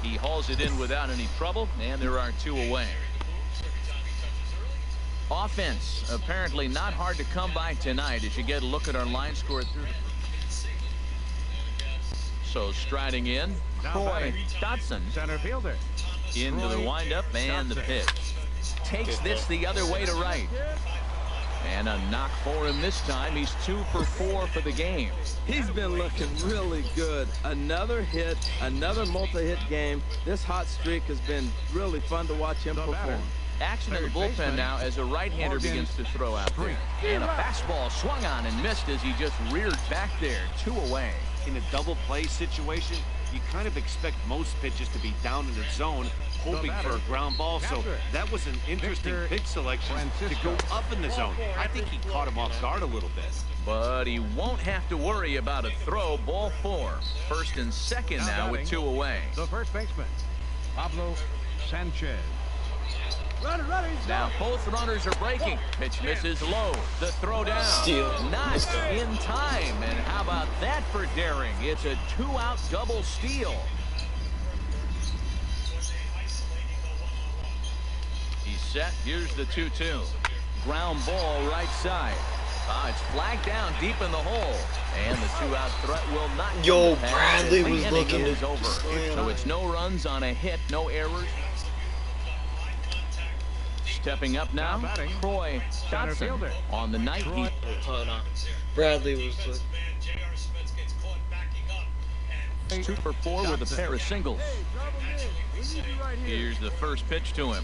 He hauls it in without any trouble, and there are 2 away. Offense apparently not hard to come by tonight as you get a look at our line score through. So striding in, Troy Dotson. Center fielder. Into the windup and the pitch. Takes this the other way to right. And a knock for him this time. He's 2 for 4 for the game. He's been looking really good. Another hit, another multi-hit game. This hot streak has been really fun to watch him perform. Action in the bullpen now as a right-hander begins to throw out there. And a fastball swung on and missed as he just reared back there. 2 away. In a double play situation, you kind of expect most pitches to be down in the zone, hoping for a ground ball. So that was an interesting pitch selection to go up in the zone. I think he caught him off guard a little bit. But he won't have to worry about a throw. Ball 4. First and second now with 2 away. The first baseman, Pablo Sanchez. Now both runners are breaking. Pitch misses low. The throw down. Steal. Not in time. And how about that for daring? It's a 2-out double steal. He's set. Here's the 2-2. Ground ball right side. It's flagged down deep in the hole. And the 2-out threat will not. Yo, Bradley was looking is over. So it's no runs on a hit, no errors. Stepping up now, Troy Dotson. On the night, Hold on. Bradley was he's 2 for 4 with a pair of singles. Here's the first pitch to him.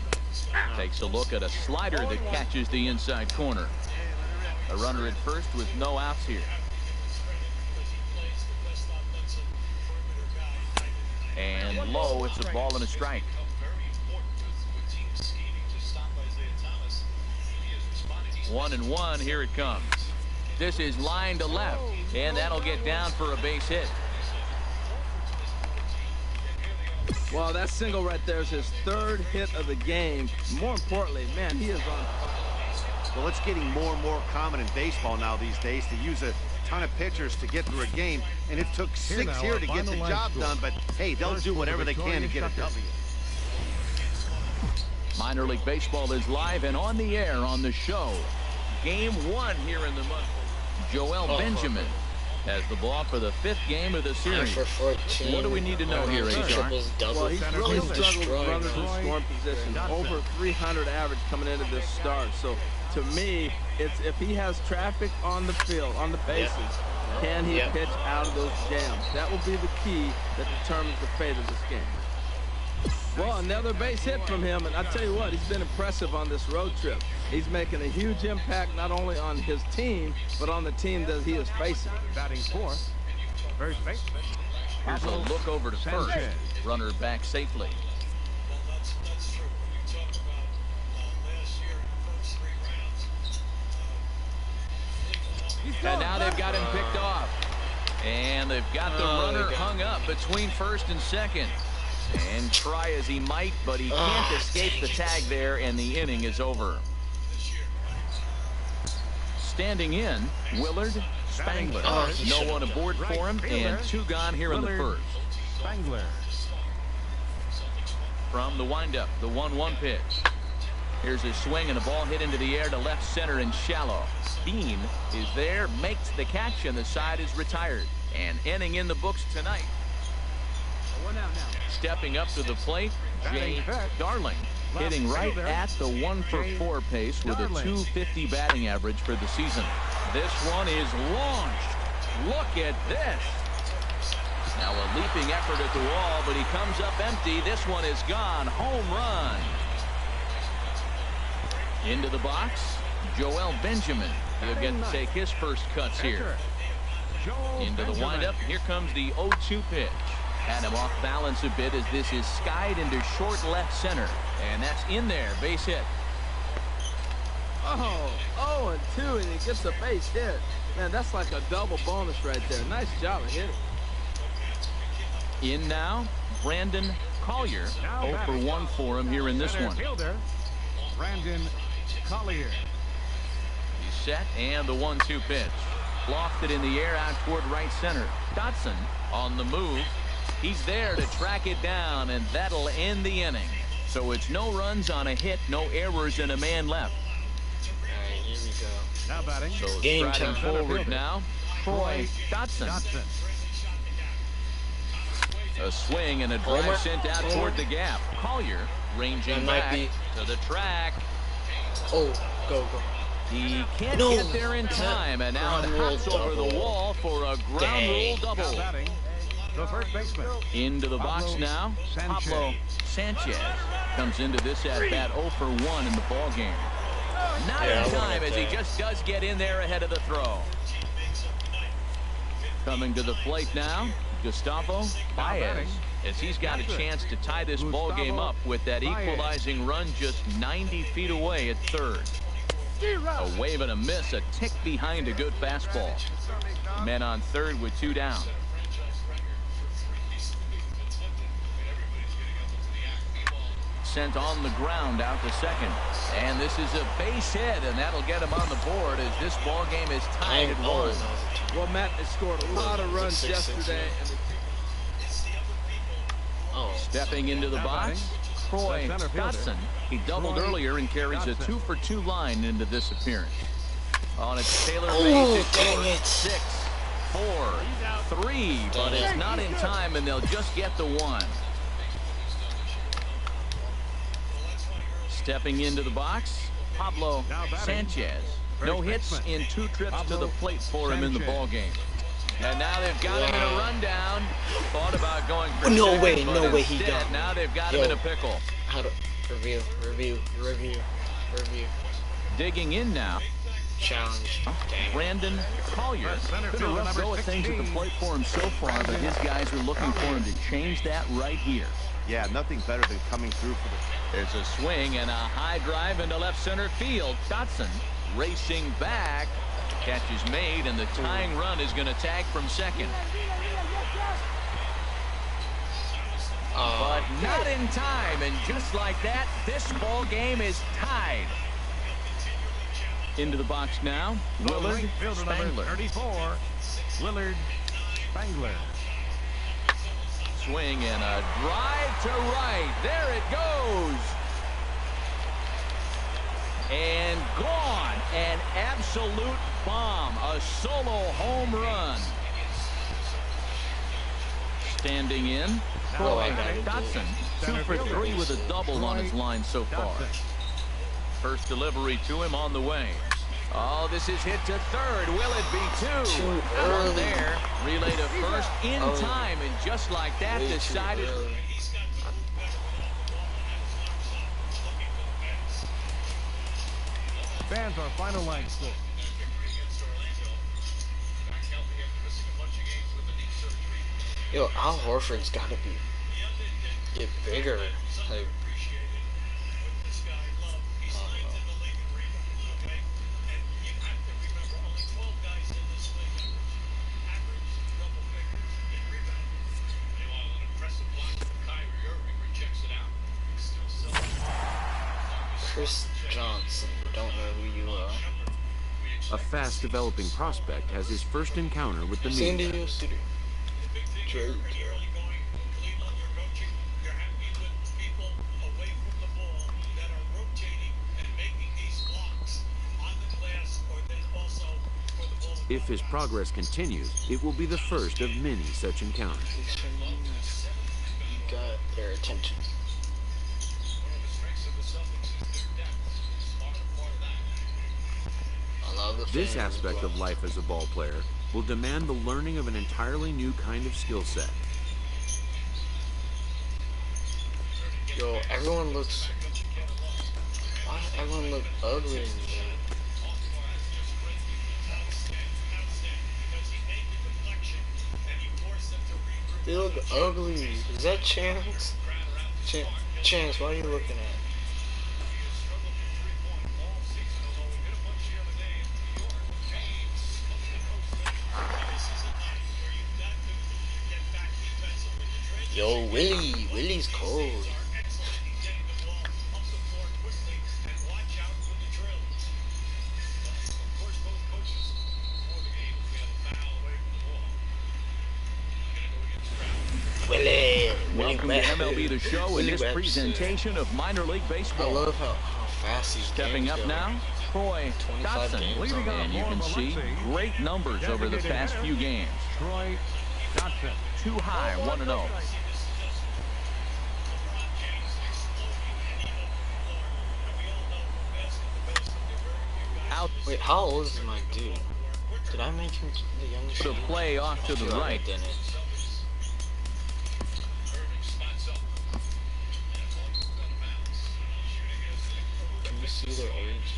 Takes a look at a slider that catches the inside corner. A runner at first with no outs here. And low, it's a ball and a strike. 1-1, here it comes. This is line to left, and that'll get down for a base hit. Well, that single right there is his 3rd hit of the game. More importantly, man, he is on. Well, it's getting more and more common in baseball now these days to use a ton of pitchers to get through a game, and it took 6 here to get the job done, but hey, they'll do whatever they can to get a W. Minor League Baseball is live and on the air on the show. Game 1 here in the month. Joel Benjamin has the ball for the 5th game of the series. What do we need to know here, HR? Well, he's really struggled with runners in scoring position. Over 300 average coming into this start. So, to me, it's if he has traffic on the field, on the bases, can he pitch out of those jams? That will be the key that determines the fate of this game. Well, another base hit from him, and I tell you what, he's been impressive on this road trip. He's making a huge impact not only on his team, but on the team that he is facing. Batting 4th, first baseman. Here's a look over to first. Runner back safely. And now they've got him picked off. And they've got the runner hung up between first and second. And try as he might, but he can't escape the tag there, and the inning is over. Standing in, Willard Spangler. No one aboard for him, and 2 gone here in the first. Spangler. From the windup, the 1-1 pitch. Here's a swing and a ball hit into the air to left center and shallow. Bean is there, makes the catch, and the side is retired. And inning in the books tonight. Stepping up to the plate, Jay Darling, hitting right at the 1 for 4 pace with a .250 batting average for the season. This one is launched. Look at this. Now a leaping effort at the wall, but he comes up empty. This one is gone. Home run. Into the box, Joel Benjamin. He'll get to take his first cuts here. Into the windup. Here comes the 0-2 pitch. Had him off balance a bit as this is skied into short left center. And that's in there. Base hit. Oh, 0-2, and he gets a base hit. Man, that's like a double bonus right there. Nice job of hitting. In now, Brandon Collier. 0 for 1 for him here in this one. Fielder, Brandon Collier. He's set, and the 1-2 pitch. Lofted in the air out toward right center. Dotson on the move. He's there to track it down, and that'll end the inning. So it's no runs on a hit, no errors, and a man left. All right, here we go. Now batting. So Game striding time. forward now, Troy Dotson. A swing and a drive Homer. sent out Homer. toward the gap. Collier ranging That might back be. to the track. Oh, go. He can't No. get there in time, and now it Ground rule hops over the double. wall for a ground Dang. rule double. Now batting. The first baseman. Into the box Pablo now. Sanchez. Pablo Sanchez comes into this at bat 0 for 1 in the ball game. Not Yeah, in I time wouldn't as he have just does get in there ahead of the throw. Coming to the plate now, Gustavo Baez, as he's got a chance to tie this ball game up with that equalizing run just 90 feet away at third. A wave and a miss, a tick behind a good fastball. Men on third with 2 down. Sent on the ground out to second, and this is a base hit, and that'll get him on the board as this ball game is tied at 1. Well, Matt has scored a lot of runs 6-6, yesterday. Oh, Stepping into the box, Troy Dotson. He doubled earlier and carries a 2 for 2 line into this appearance. On its Taylor base, it's dang it. 6, 4, 3, but it's not in time, and they'll just get the 1. Stepping into the box, Pablo Sanchez. No hits in 2 trips to the plate for him in the ball game. And now they've got him in a rundown. Thought about going for No second, way, but no way he instead, got. now they've got him in a pickle. how to review. Digging in now, Challenge. Dang. Brandon Collier. Been a rough go of things at the plate for him so far, but his guys are looking for him to change that right here. Yeah, nothing better than coming through for the... There's a swing and a high drive into left center field. Dotson racing back. Catch is made, and the tying run is going to tag from second. But not in time, and just like that, this ball game is tied. Into the box now, Willard Fielder number Spangler. 34, Willard Spangler. Swing and a drive to right. There it goes. And gone. An absolute bomb. A solo home run. Standing in, Troy Dotson. 2 for 3 with a double on his line so far. First delivery to him on the way. Oh, this is hit to third. Will it be 2? Too One early. there. Relay to first in time, and just like that, Way too decided. early. Fans, our final line score. Yo, Al Horford's got to get bigger. Like, Chris Johnson. Don't know who you are. A fast-developing prospect has his first encounter with the San media. Diego City. True. If his progress continues, it will be the first of many such encounters. You got their attention. I love the This fans, aspect but- of life as a ball player will demand the learning of an entirely new kind of skill set. Yo, everyone looks. Why Everyone look ugly in here. They look ugly. Is that Chance? Chance, what are you looking at? Yo, Willie's cold. Welcome to MLB The Show in this presentation of minor league baseball. I love how fast he's stepping up now. Troy Dotson, and you can see great numbers over the past few games. Troy Dotson. Too high, 1-0. Out. Wait, how old is my dude? Did I make him the youngest? To play off to the right. Didn't it? Can you see their age?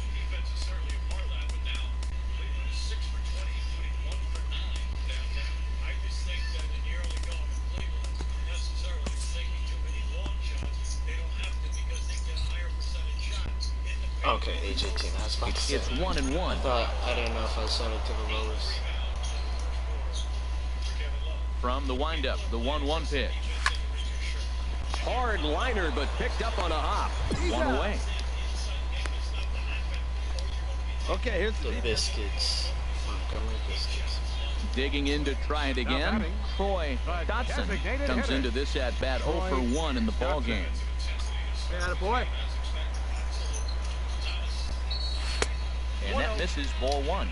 Okay, age 18. I was about to say. It's 1-1. I didn't know if I set it to the lowest. From the windup, the 1-1 pitch. Hard liner, but picked up on a hop. One away. Okay, here's The biscuits. Montgomery biscuits. Digging in to try it again. Troy Dotson comes into this at bat 0 for 1 in the ball game. Yeah, boy. And that misses ball 1.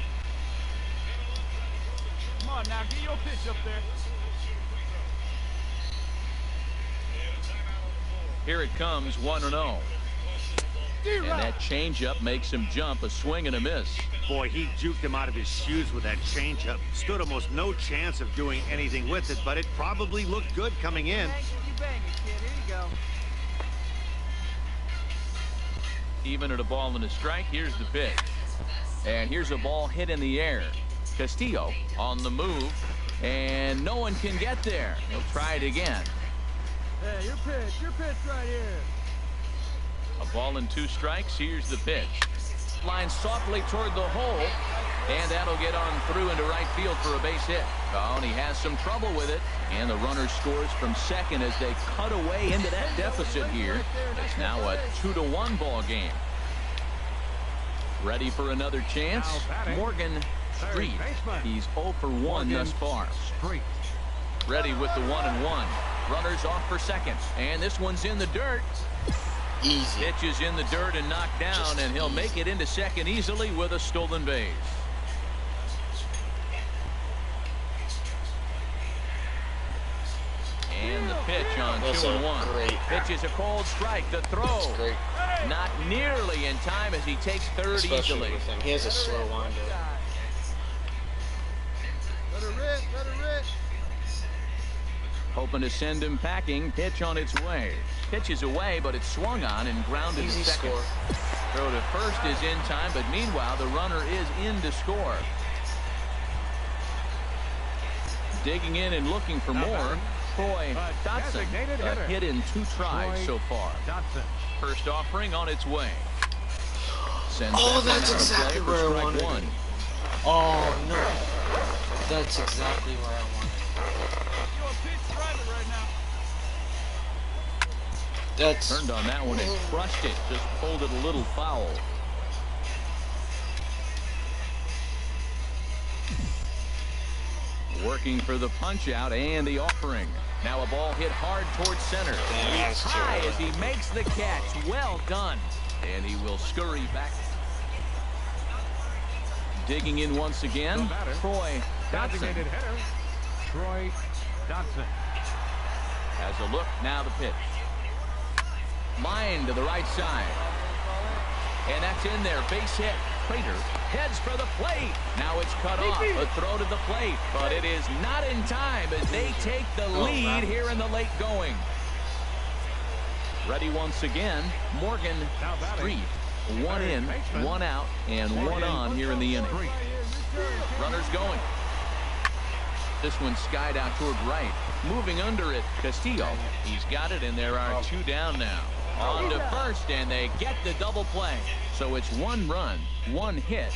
Come on now, get your pitch up there. Here it comes, 1-0. And that changeup makes him jump, a swing and a miss. Boy, he juked him out of his shoes with that changeup. Stood almost no chance of doing anything with it, but it probably looked good coming in. You bang it, kid. Here you go. Even at a ball and a strike, here's the pitch. And here's a ball hit in the air. Castillo on the move, and no one can get there. He'll try it again. Hey, your pitch right here. A ball and 2 strikes. Here's the pitch. Line softly toward the hole, and that'll get on through into right field for a base hit. Oh, and he has some trouble with it, and the runner scores from second as they cut away into that deficit here. It's now a 2-1 ball game. Ready for another chance. Morgan Street. He's 0 for 1 thus far. Ready with the 1-1. Runners off for second, and this one's in the dirt. Easy. Pitch is in the dirt and knocked down, and he'll make it into second easily with a stolen base. And the pitch on 2-1. Pitch is a cold strike. The throw not nearly in time as he takes third easily. With him. He has a slow windup. Let it rip, let it rip. Hoping to send him packing. Pitch on its way. Pitch is away, but it's swung on and grounded to second. Score. Throw to first is in time, but meanwhile the runner is in to score. Digging in and looking for more. Troy Dotson, a hit in 2 tries so far. First offering on its way. Oh, that's exactly where I wanted it. Oh, no. That's exactly where I wanted it. That's turned on that one and crushed it. Just pulled it a little foul. Working for the punch out and the offering. Now a ball hit hard towards center. He's high as he makes the catch. Well done. And he will scurry back. Digging in once again. Troy Dotson. Troy Dotson has a look. Now the pitch. Line to the right side. And that's in there. Base hit. Prater heads for the plate. Now it's cut off. A throw to the plate. But it is not in time as they take the lead here in the late going. Ready once again. Morgan Street. One in, one out, and one on here in the inning. Runners going. This one skied out toward right. Moving under it, Castillo. He's got it, and there are two down now. On to first, and they get the double play. So it's one run, one hit.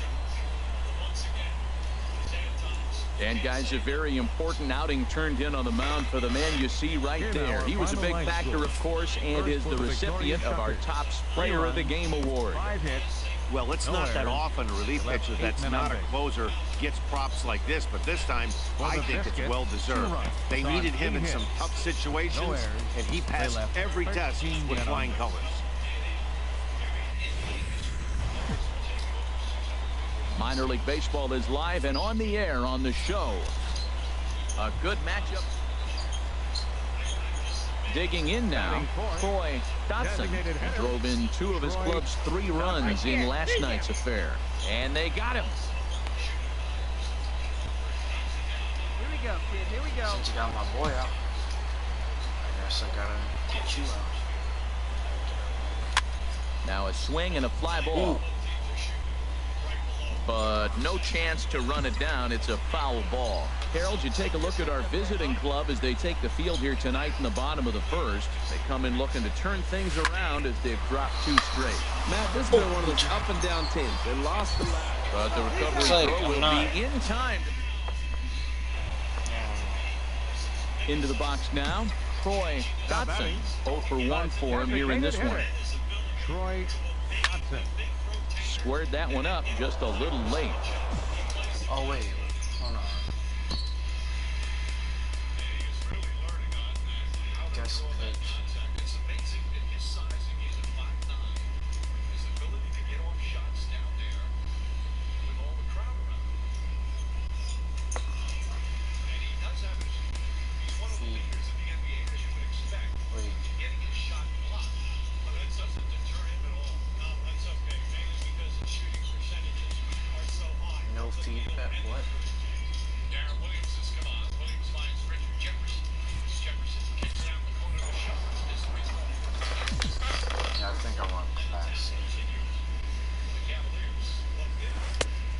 And guys, a very important outing turned in on the mound for the man you see right there. He was a big factor, of course, and is the recipient of our top player of the game award. 5 hits. Well, it's not that often a relief pitcher that's not a closer gets props like this, but this time I think it's well deserved. They needed him in some tough situations, and he passed every test with flying colors. Minor League Baseball is live and on the air on the show. A good matchup. Digging in now, Troy Dotson drove in 2 of his club's 3 runs in last night's affair. And they got him. Here we go, kid. Here we go. Since you got my boy out, I guess I gotta get you out. Now a swing and a fly ball. But no chance to run it down. It's a foul ball. Harold, you take a look at our visiting club as they take the field here tonight in the bottom of the first. They come in looking to turn things around as they've dropped 2 straight. Matt, this has been one of those up and down teams. They lost the last. But the recovery throw will be in time. Into the box now, Troy Dotson. 0 for 1 for him here in this one. Troy Dotson. Squared that one up just a little late. Oh, wait. Hold on. Guess pitch. No feet at what? Yeah, I think I want class.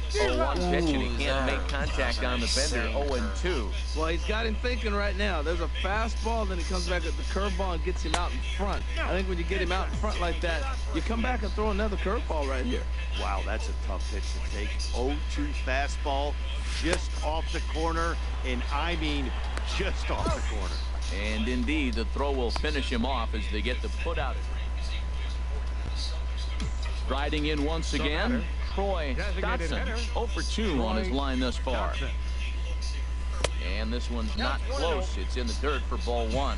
0-1 pitch, and he can't make contact on the bender. 0-2. Well, he's got him thinking right now. There's a fastball, then he comes back at the curveball and gets him out in front. I think when you get him out in front like that, you come back and throw another curveball right here. Wow, that's a tough pitch to take. 0-2 fastball just off the corner, and I mean just off the corner. And indeed, the throw will finish him off as they get the put out. Riding in once again, Troy Dotson. 0 for 2 on his line thus far. And this one's not close. It's in the dirt for ball 1.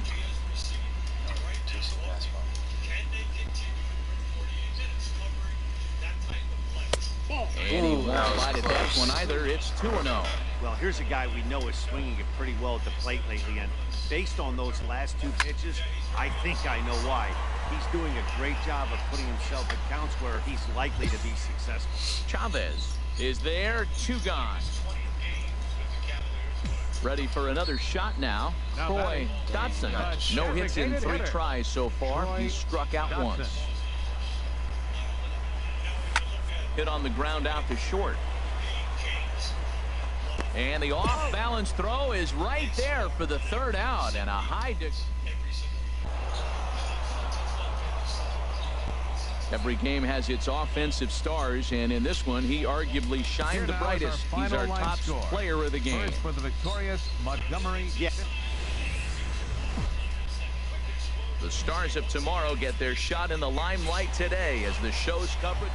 And he won't bite at that one either. It's 2-0. Well, here's a guy we know is swinging it pretty well at the plate lately, and based on those last 2 pitches, I think I know why. He's doing a great job of putting himself in counts where he's likely to be successful. Chavez is there, 2 gone. Ready for another shot now. Troy Dotson. No hits in 3 tries so far. He struck out once. Hit on the ground out to short. And the off-balance throw is right there for the 3rd out, and a high. Every game has its offensive stars, and in this one, he arguably shined the brightest. He's our top player of the game. For the victorious Montgomery. Yes. The stars of tomorrow get their shot in the limelight today as the show's coverage.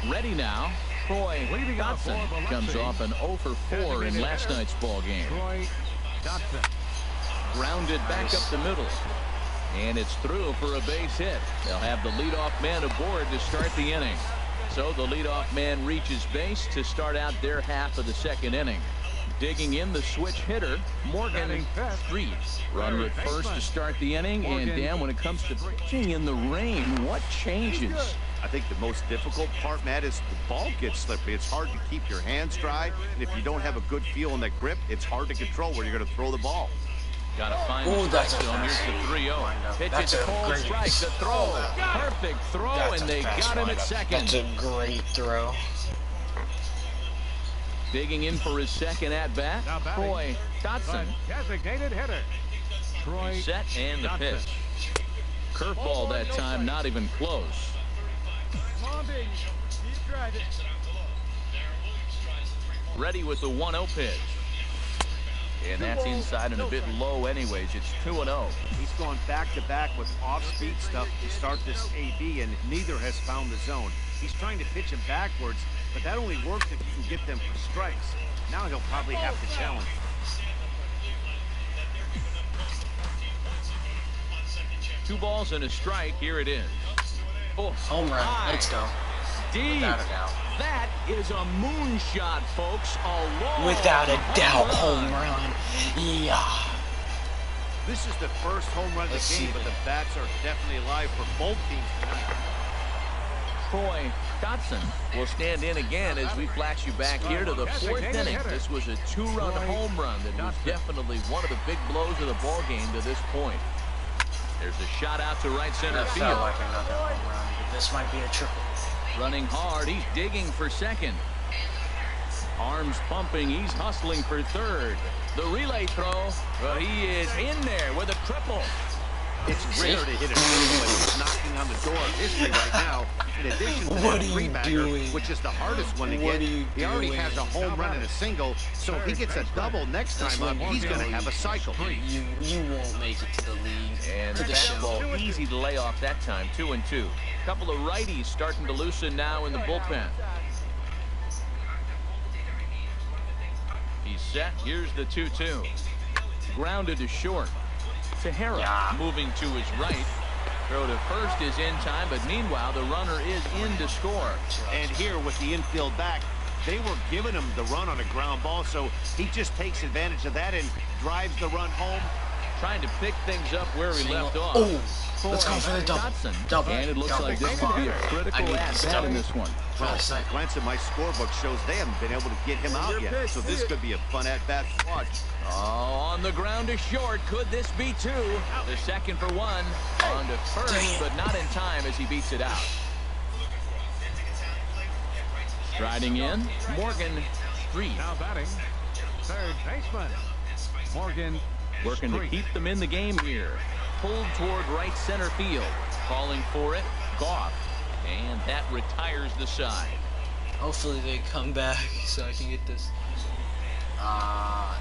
Ready now, Troy Dotson comes off an 0 for 4 in last night's ball game. Troy Dotson. Grounded back up the middle. And it's through for a base hit. They'll have the leadoff man aboard to start the inning. So the leadoff man reaches base to start out their half of the 2nd inning. Digging in the switch hitter, Morgan Street. Runner at first to start the inning. And Dan, when it comes to pitching in the rain, what changes? I think the most difficult part, Matt, is the ball gets slippery. It's hard to keep your hands dry, and if you don't have a good feel on that grip, it's hard to control where you're going to throw the ball. Gotta find Ooh, the that's strike a zone. Here's fast the 3-0. Pitch That's is a cold great strike. The throw. Perfect throw, That's and a they fast got him at windup. second. That's a great throw. Digging in for his second at-bat, Troy Dotson. Designated hitter. Troy Set and the pitch. Curveball that time, not even close. Come on, baby. Keep driving. Ready with the 1-0 pitch. And that's inside and a bit low anyways. It's 2-0. He's gone back-to-back with off-speed stuff to start this AB, and neither has found the zone. He's trying to pitch him backwards, but that only works if you can get them for strikes. Now he'll probably have to challenge. 2 balls and a strike. Here it is. Oh, Home run. high. Let's go. Deep. Without a doubt. That is a moonshot, folks. A long Without a doubt, home home run. Yeah. This is the first home run of Let's the see game, but the bats are definitely alive for both teams tonight. Troy Dotson will stand in again as we flash you back here to the 4th inning. This was a 2-run home run that was definitely one of the big blows of the ball game to this point. There's a shot out to right center That field. felt like another home run, but this might be a triple. Running hard, he's digging for second. Arms pumping, he's hustling for third. The relay throw, well, he is in there with a triple. It's rare to hit a triple, but he's knocking on the door of history right now. In addition to What that are you three-bagger, doing? which is the hardest one to What get, are you he already doing? has a home run and a single, so if he gets a double next time up, he's going to have a cycle. You won't make it to the league. And to the show. fastball easy to lay off that time, 2-2. Couple of righties starting to loosen now in the bullpen. He's set. Here's the 2-2. Grounded to short. Sahara moving to his right. Throw to first is in time, but meanwhile the runner is in to score. And here with the infield back, they were giving him the run on a ground ball, so he just takes advantage of that and drives the run home. Trying to pick things up where he left off. Oh, let's go for the double. Dotson. Double. And it looks Double. like this could be a critical at-bat in this one. Well, at a glance at my scorebook shows they haven't been able to get him out yet, so this could be a fun at-bat to watch. Oh, on the ground to short. Could this be 2? The second for 1. On to first, but not in time as he beats it out. Striding in, Morgan Street. Now batting, third baseman, Morgan Working to Street. keep them in the game here. Pulled toward right center field. Calling for it, Goff. And that retires the side. Hopefully they come back so I can get this.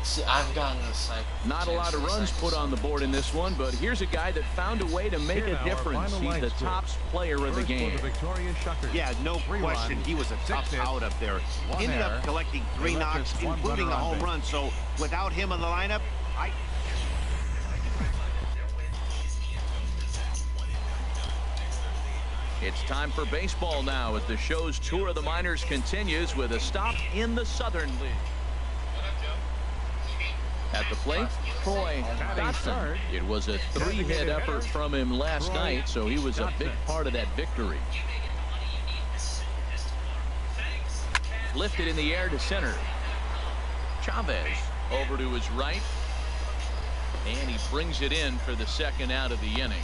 See, I've gotten this cycle. Not a lot of runs put on the board in this one, but here's a guy that found a way to make a difference. He's the top player of the game. Yeah, no question. He was a tough out up there. Ended up collecting 3 knocks, including a home run. So without him in the lineup, It's time for baseball now as the show's tour of the minors continues with a stop in the Southern League. At the plate, Troy Dotson. It was a 3-hit effort from him last night, so he was a big part of that victory. Lifted in the air to center. Chavez over to his right. And he brings it in for the second out of the inning.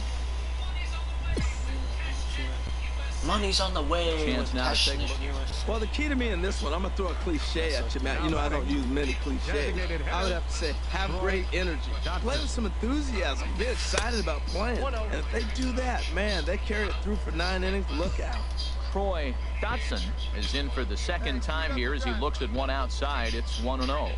Money's on the way. Chance now to take a look. Well, the key to me in this one, I'm going to throw a cliche at you, Matt. You know I don't use many cliches. I would have to say, have great energy. Play with some enthusiasm. Get excited about playing. And if they do that, man, they carry it through for 9 innings. Look out. Troy Dotson is in for the second time here as he looks at one outside. It's 1-0.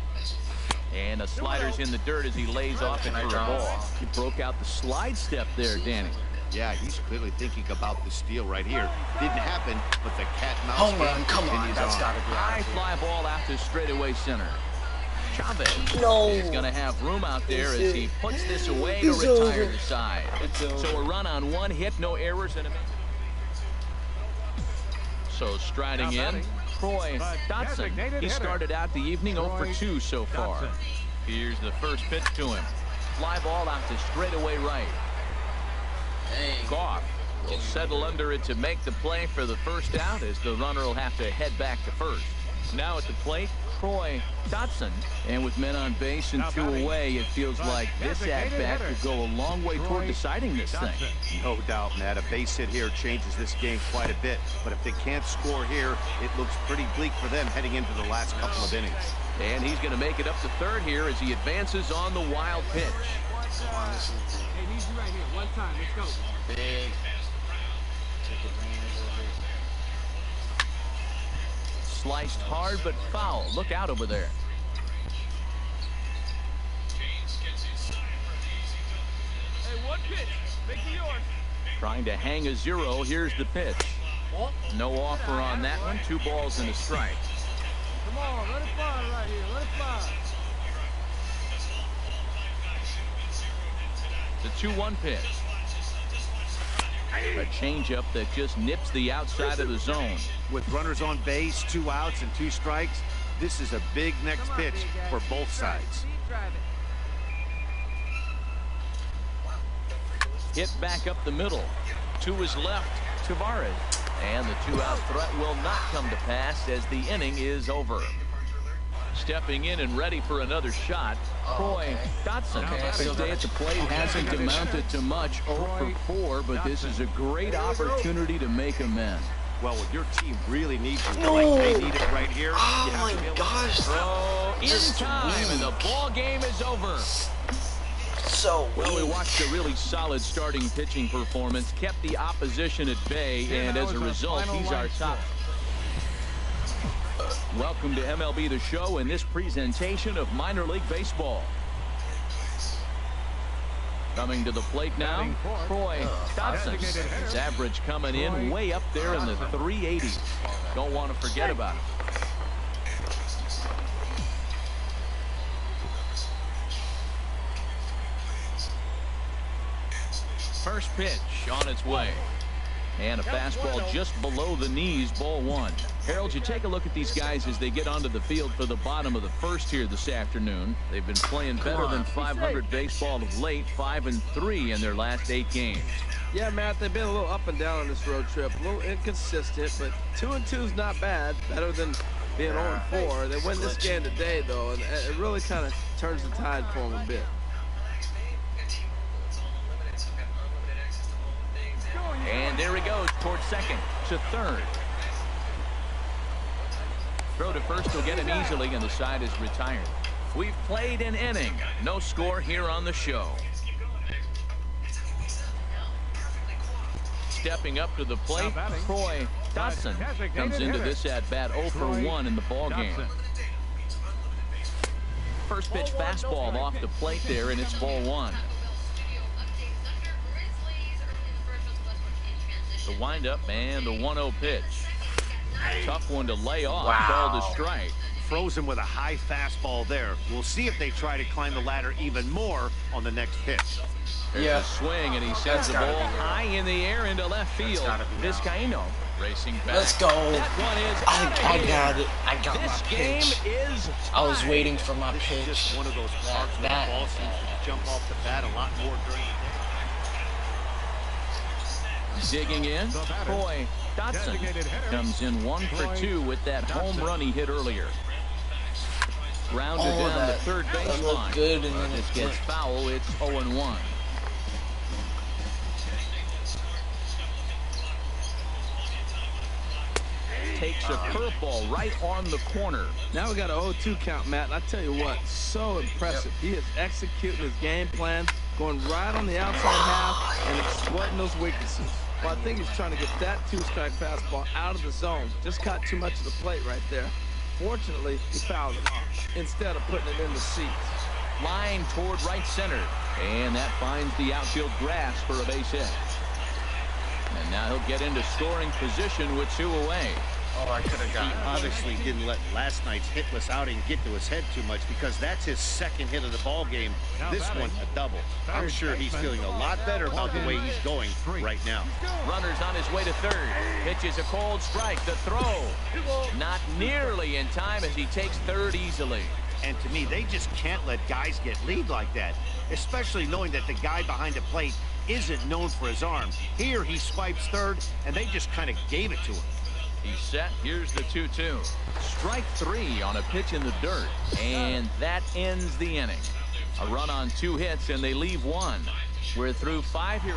And a slider's in the dirt as he lays off it for a ball. He broke out the slide step there, Danny. yeah, he's clearly thinking about the steal right here. Didn't happen, but the cat and mouse Home game run, come on, continues that's on. got to be High fly ball out to straightaway center. Chavez No. is going to have room out there It's as it. he puts this away to It's retire over. the side. It's over. So a run on one hit, no errors, and a miss. So striding in, Troy Dotson. He started out the evening 0 for 2 so far. Here's the first pitch to him. Fly ball out to straightaway right. Dang. Goff will settle under it to make the play for the first out as the runner will have to head back to first. Now at the plate, Troy Dotson. And with men on base and 2 away, it feels like this at-bat could go a long way toward deciding this thing. No doubt, Matt. A base hit here changes this game quite a bit. But if they can't score here, it looks pretty bleak for them heading into the last couple of innings. And he's going to make it up to third here as he advances on the wild pitch. Hey, need you right here. One time. Let's go. Big. Take advantage of it. Sliced hard but foul. Look out over there. Hey, one pitch. Make it yours. Trying to hang a 0. Here's the pitch. No offer on that one. 2 balls and a strike. Come on, let it fly right here. Let it fly. The 2-1 pitch. A changeup that just nips the outside of the zone. With runners on base, 2 outs and 2 strikes, this is a big next pitch for both sides. Hit back up the middle. To his left, Tavares. And the 2-out threat will not come to pass as the inning is over. Stepping in and ready for another shot, Troy Dotson. His day at the plate hasn't amounted to much. 0 for 4, but this is a great opportunity to make amends. Well, when your team really needs you, like they need it right here. Oh my gosh! Throw in time, and the ball game is over. So well, we watched a really solid starting pitching performance, kept the opposition at bay, and as a result, he's our top. Welcome to MLB The Show in this presentation of minor league baseball. Coming to the plate now, Troy Dotson. His average coming in way up there in the 380s. Don't want to forget about it. First pitch on its way. And a fastball just below the knees, ball 1. Harold, you take a look at these guys as they get onto the field for the bottom of the first here this afternoon. They've been playing better than 500 baseball of late, 5-3 in their last 8 games. Yeah, Matt, they've been a little up and down on this road trip, a little inconsistent, but 2-2 is not bad, better than being 0-4. They win this game today, though, and it really kind of turns the tide for them a bit. And there he goes towards second to third. Throw to first will get him easily, and the side is retired. We've played an inning. No score here on the show. Stepping up to the plate, Troy Dotson comes into this at-bat 0 for 1 in the ballgame. First pitch fastball off the plate there, and it's ball 1. The windup and the 1-0 pitch. Tough one to lay off. Called a strike. Froze him with a high fastball there. We'll see if they try to climb the ladder even more on the next pitch. There's a swing, and he sends the ball high in the air into left field. Vizcaíno racing back. Let's go. That one is I got it. I got this my pitch. Game is I was waiting for my This pitch. is just one of those parts where the ball seems to jump off the bat a lot more during the digging in, Troy Dotson comes in 1 for 2 with that home run he hit earlier. Grounded down the third baseline. Good, and then This gets foul. It's 0-1. Takes a curveball right on the corner. Now we got an 0-2 count, Matt, and I tell you what, so impressive. He is executing his game plan, going right on the outside half and exploiting those weaknesses. Well, I think he's trying to get that 2-strike fastball out of the zone. Just caught too much of the plate right there. Fortunately, he fouled it instead of putting it in the seats. Line toward right center, and that finds the outfield grass for a base hit. And now he'll get into scoring position with 2 away. Oh, I could have gotten He obviously didn't let last night's hitless outing get to his head too much, because that's his second hit of the ball game. This one a double. I'm sure he's feeling a lot better about the way he's going right now. Runners on his way to third. Pitches a cold strike. The throw not nearly in time as he takes third easily. And to me, they just can't let guys get lead like that, especially knowing that the guy behind the plate isn't known for his arm. Here he swipes third, and they just kind of gave it to him. He's set. Here's the 2-2. Strike 3 on a pitch in the dirt. And that ends the inning. A run on 2 hits, and they leave 1. We're through 5 here.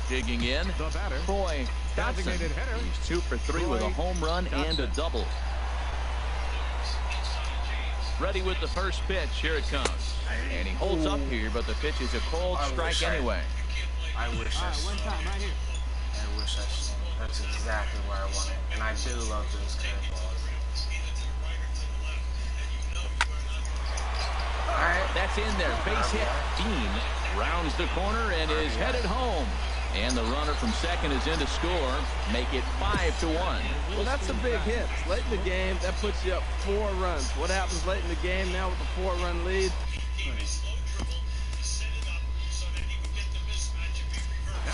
Digging in, The batter, Troy Dotson. designated hitter, He's 2 for 3 with a home run and a double. Ready with the first pitch. Here it comes. And he holds up here, but the pitch is a cold strike anyway. I wish I One time, right here. I wish I swung. That's exactly where I want it. And I do love those curveballs. Alright. That's in there. Base hit. Bean rounds the corner and is headed home. And the runner from second is in to score. Make it 5-1. Well, that's a big hit. Late in the game, that puts you up 4 runs. What happens late in the game now with the 4-run lead?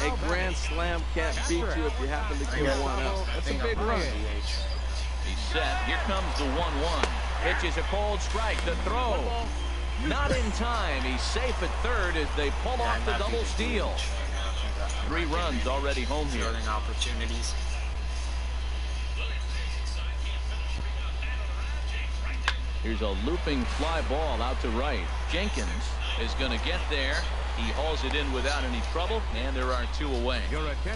A grand slam can't beat you if you happen to give one up. That's a big run. He's set. Here comes the 1-1. Pitch is a cold strike. The throw. Not in time. He's safe at third as they pull off the double steal. 3 runs already home here. Opportunities. Here's a looping fly ball out to right. Jenkins is going to get there. He hauls it in without any trouble, and there are 2 away.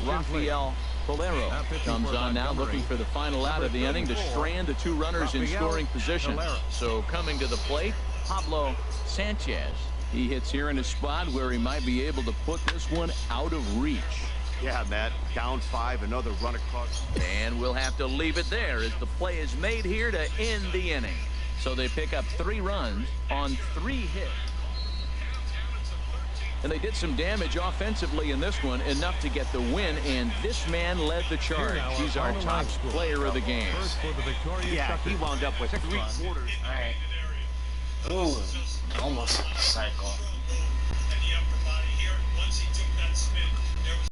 Rafael Valero comes on now, looking for the final out of the inning to strand the 2 runners in scoring position. So coming to the plate, Pablo Sanchez. He hits here in a spot where he might be able to put this one out of reach. Yeah, Matt. Down 5, another run across. And we'll have to leave it there as the play is made here to end the inning. So they pick up 3 runs on 3 hits. And they did some damage offensively in this one, enough to get the win, and this man led the charge. He's our top player of the game. Yeah, he wound up with 3 quarters. Alright. Ooh, almost cycle.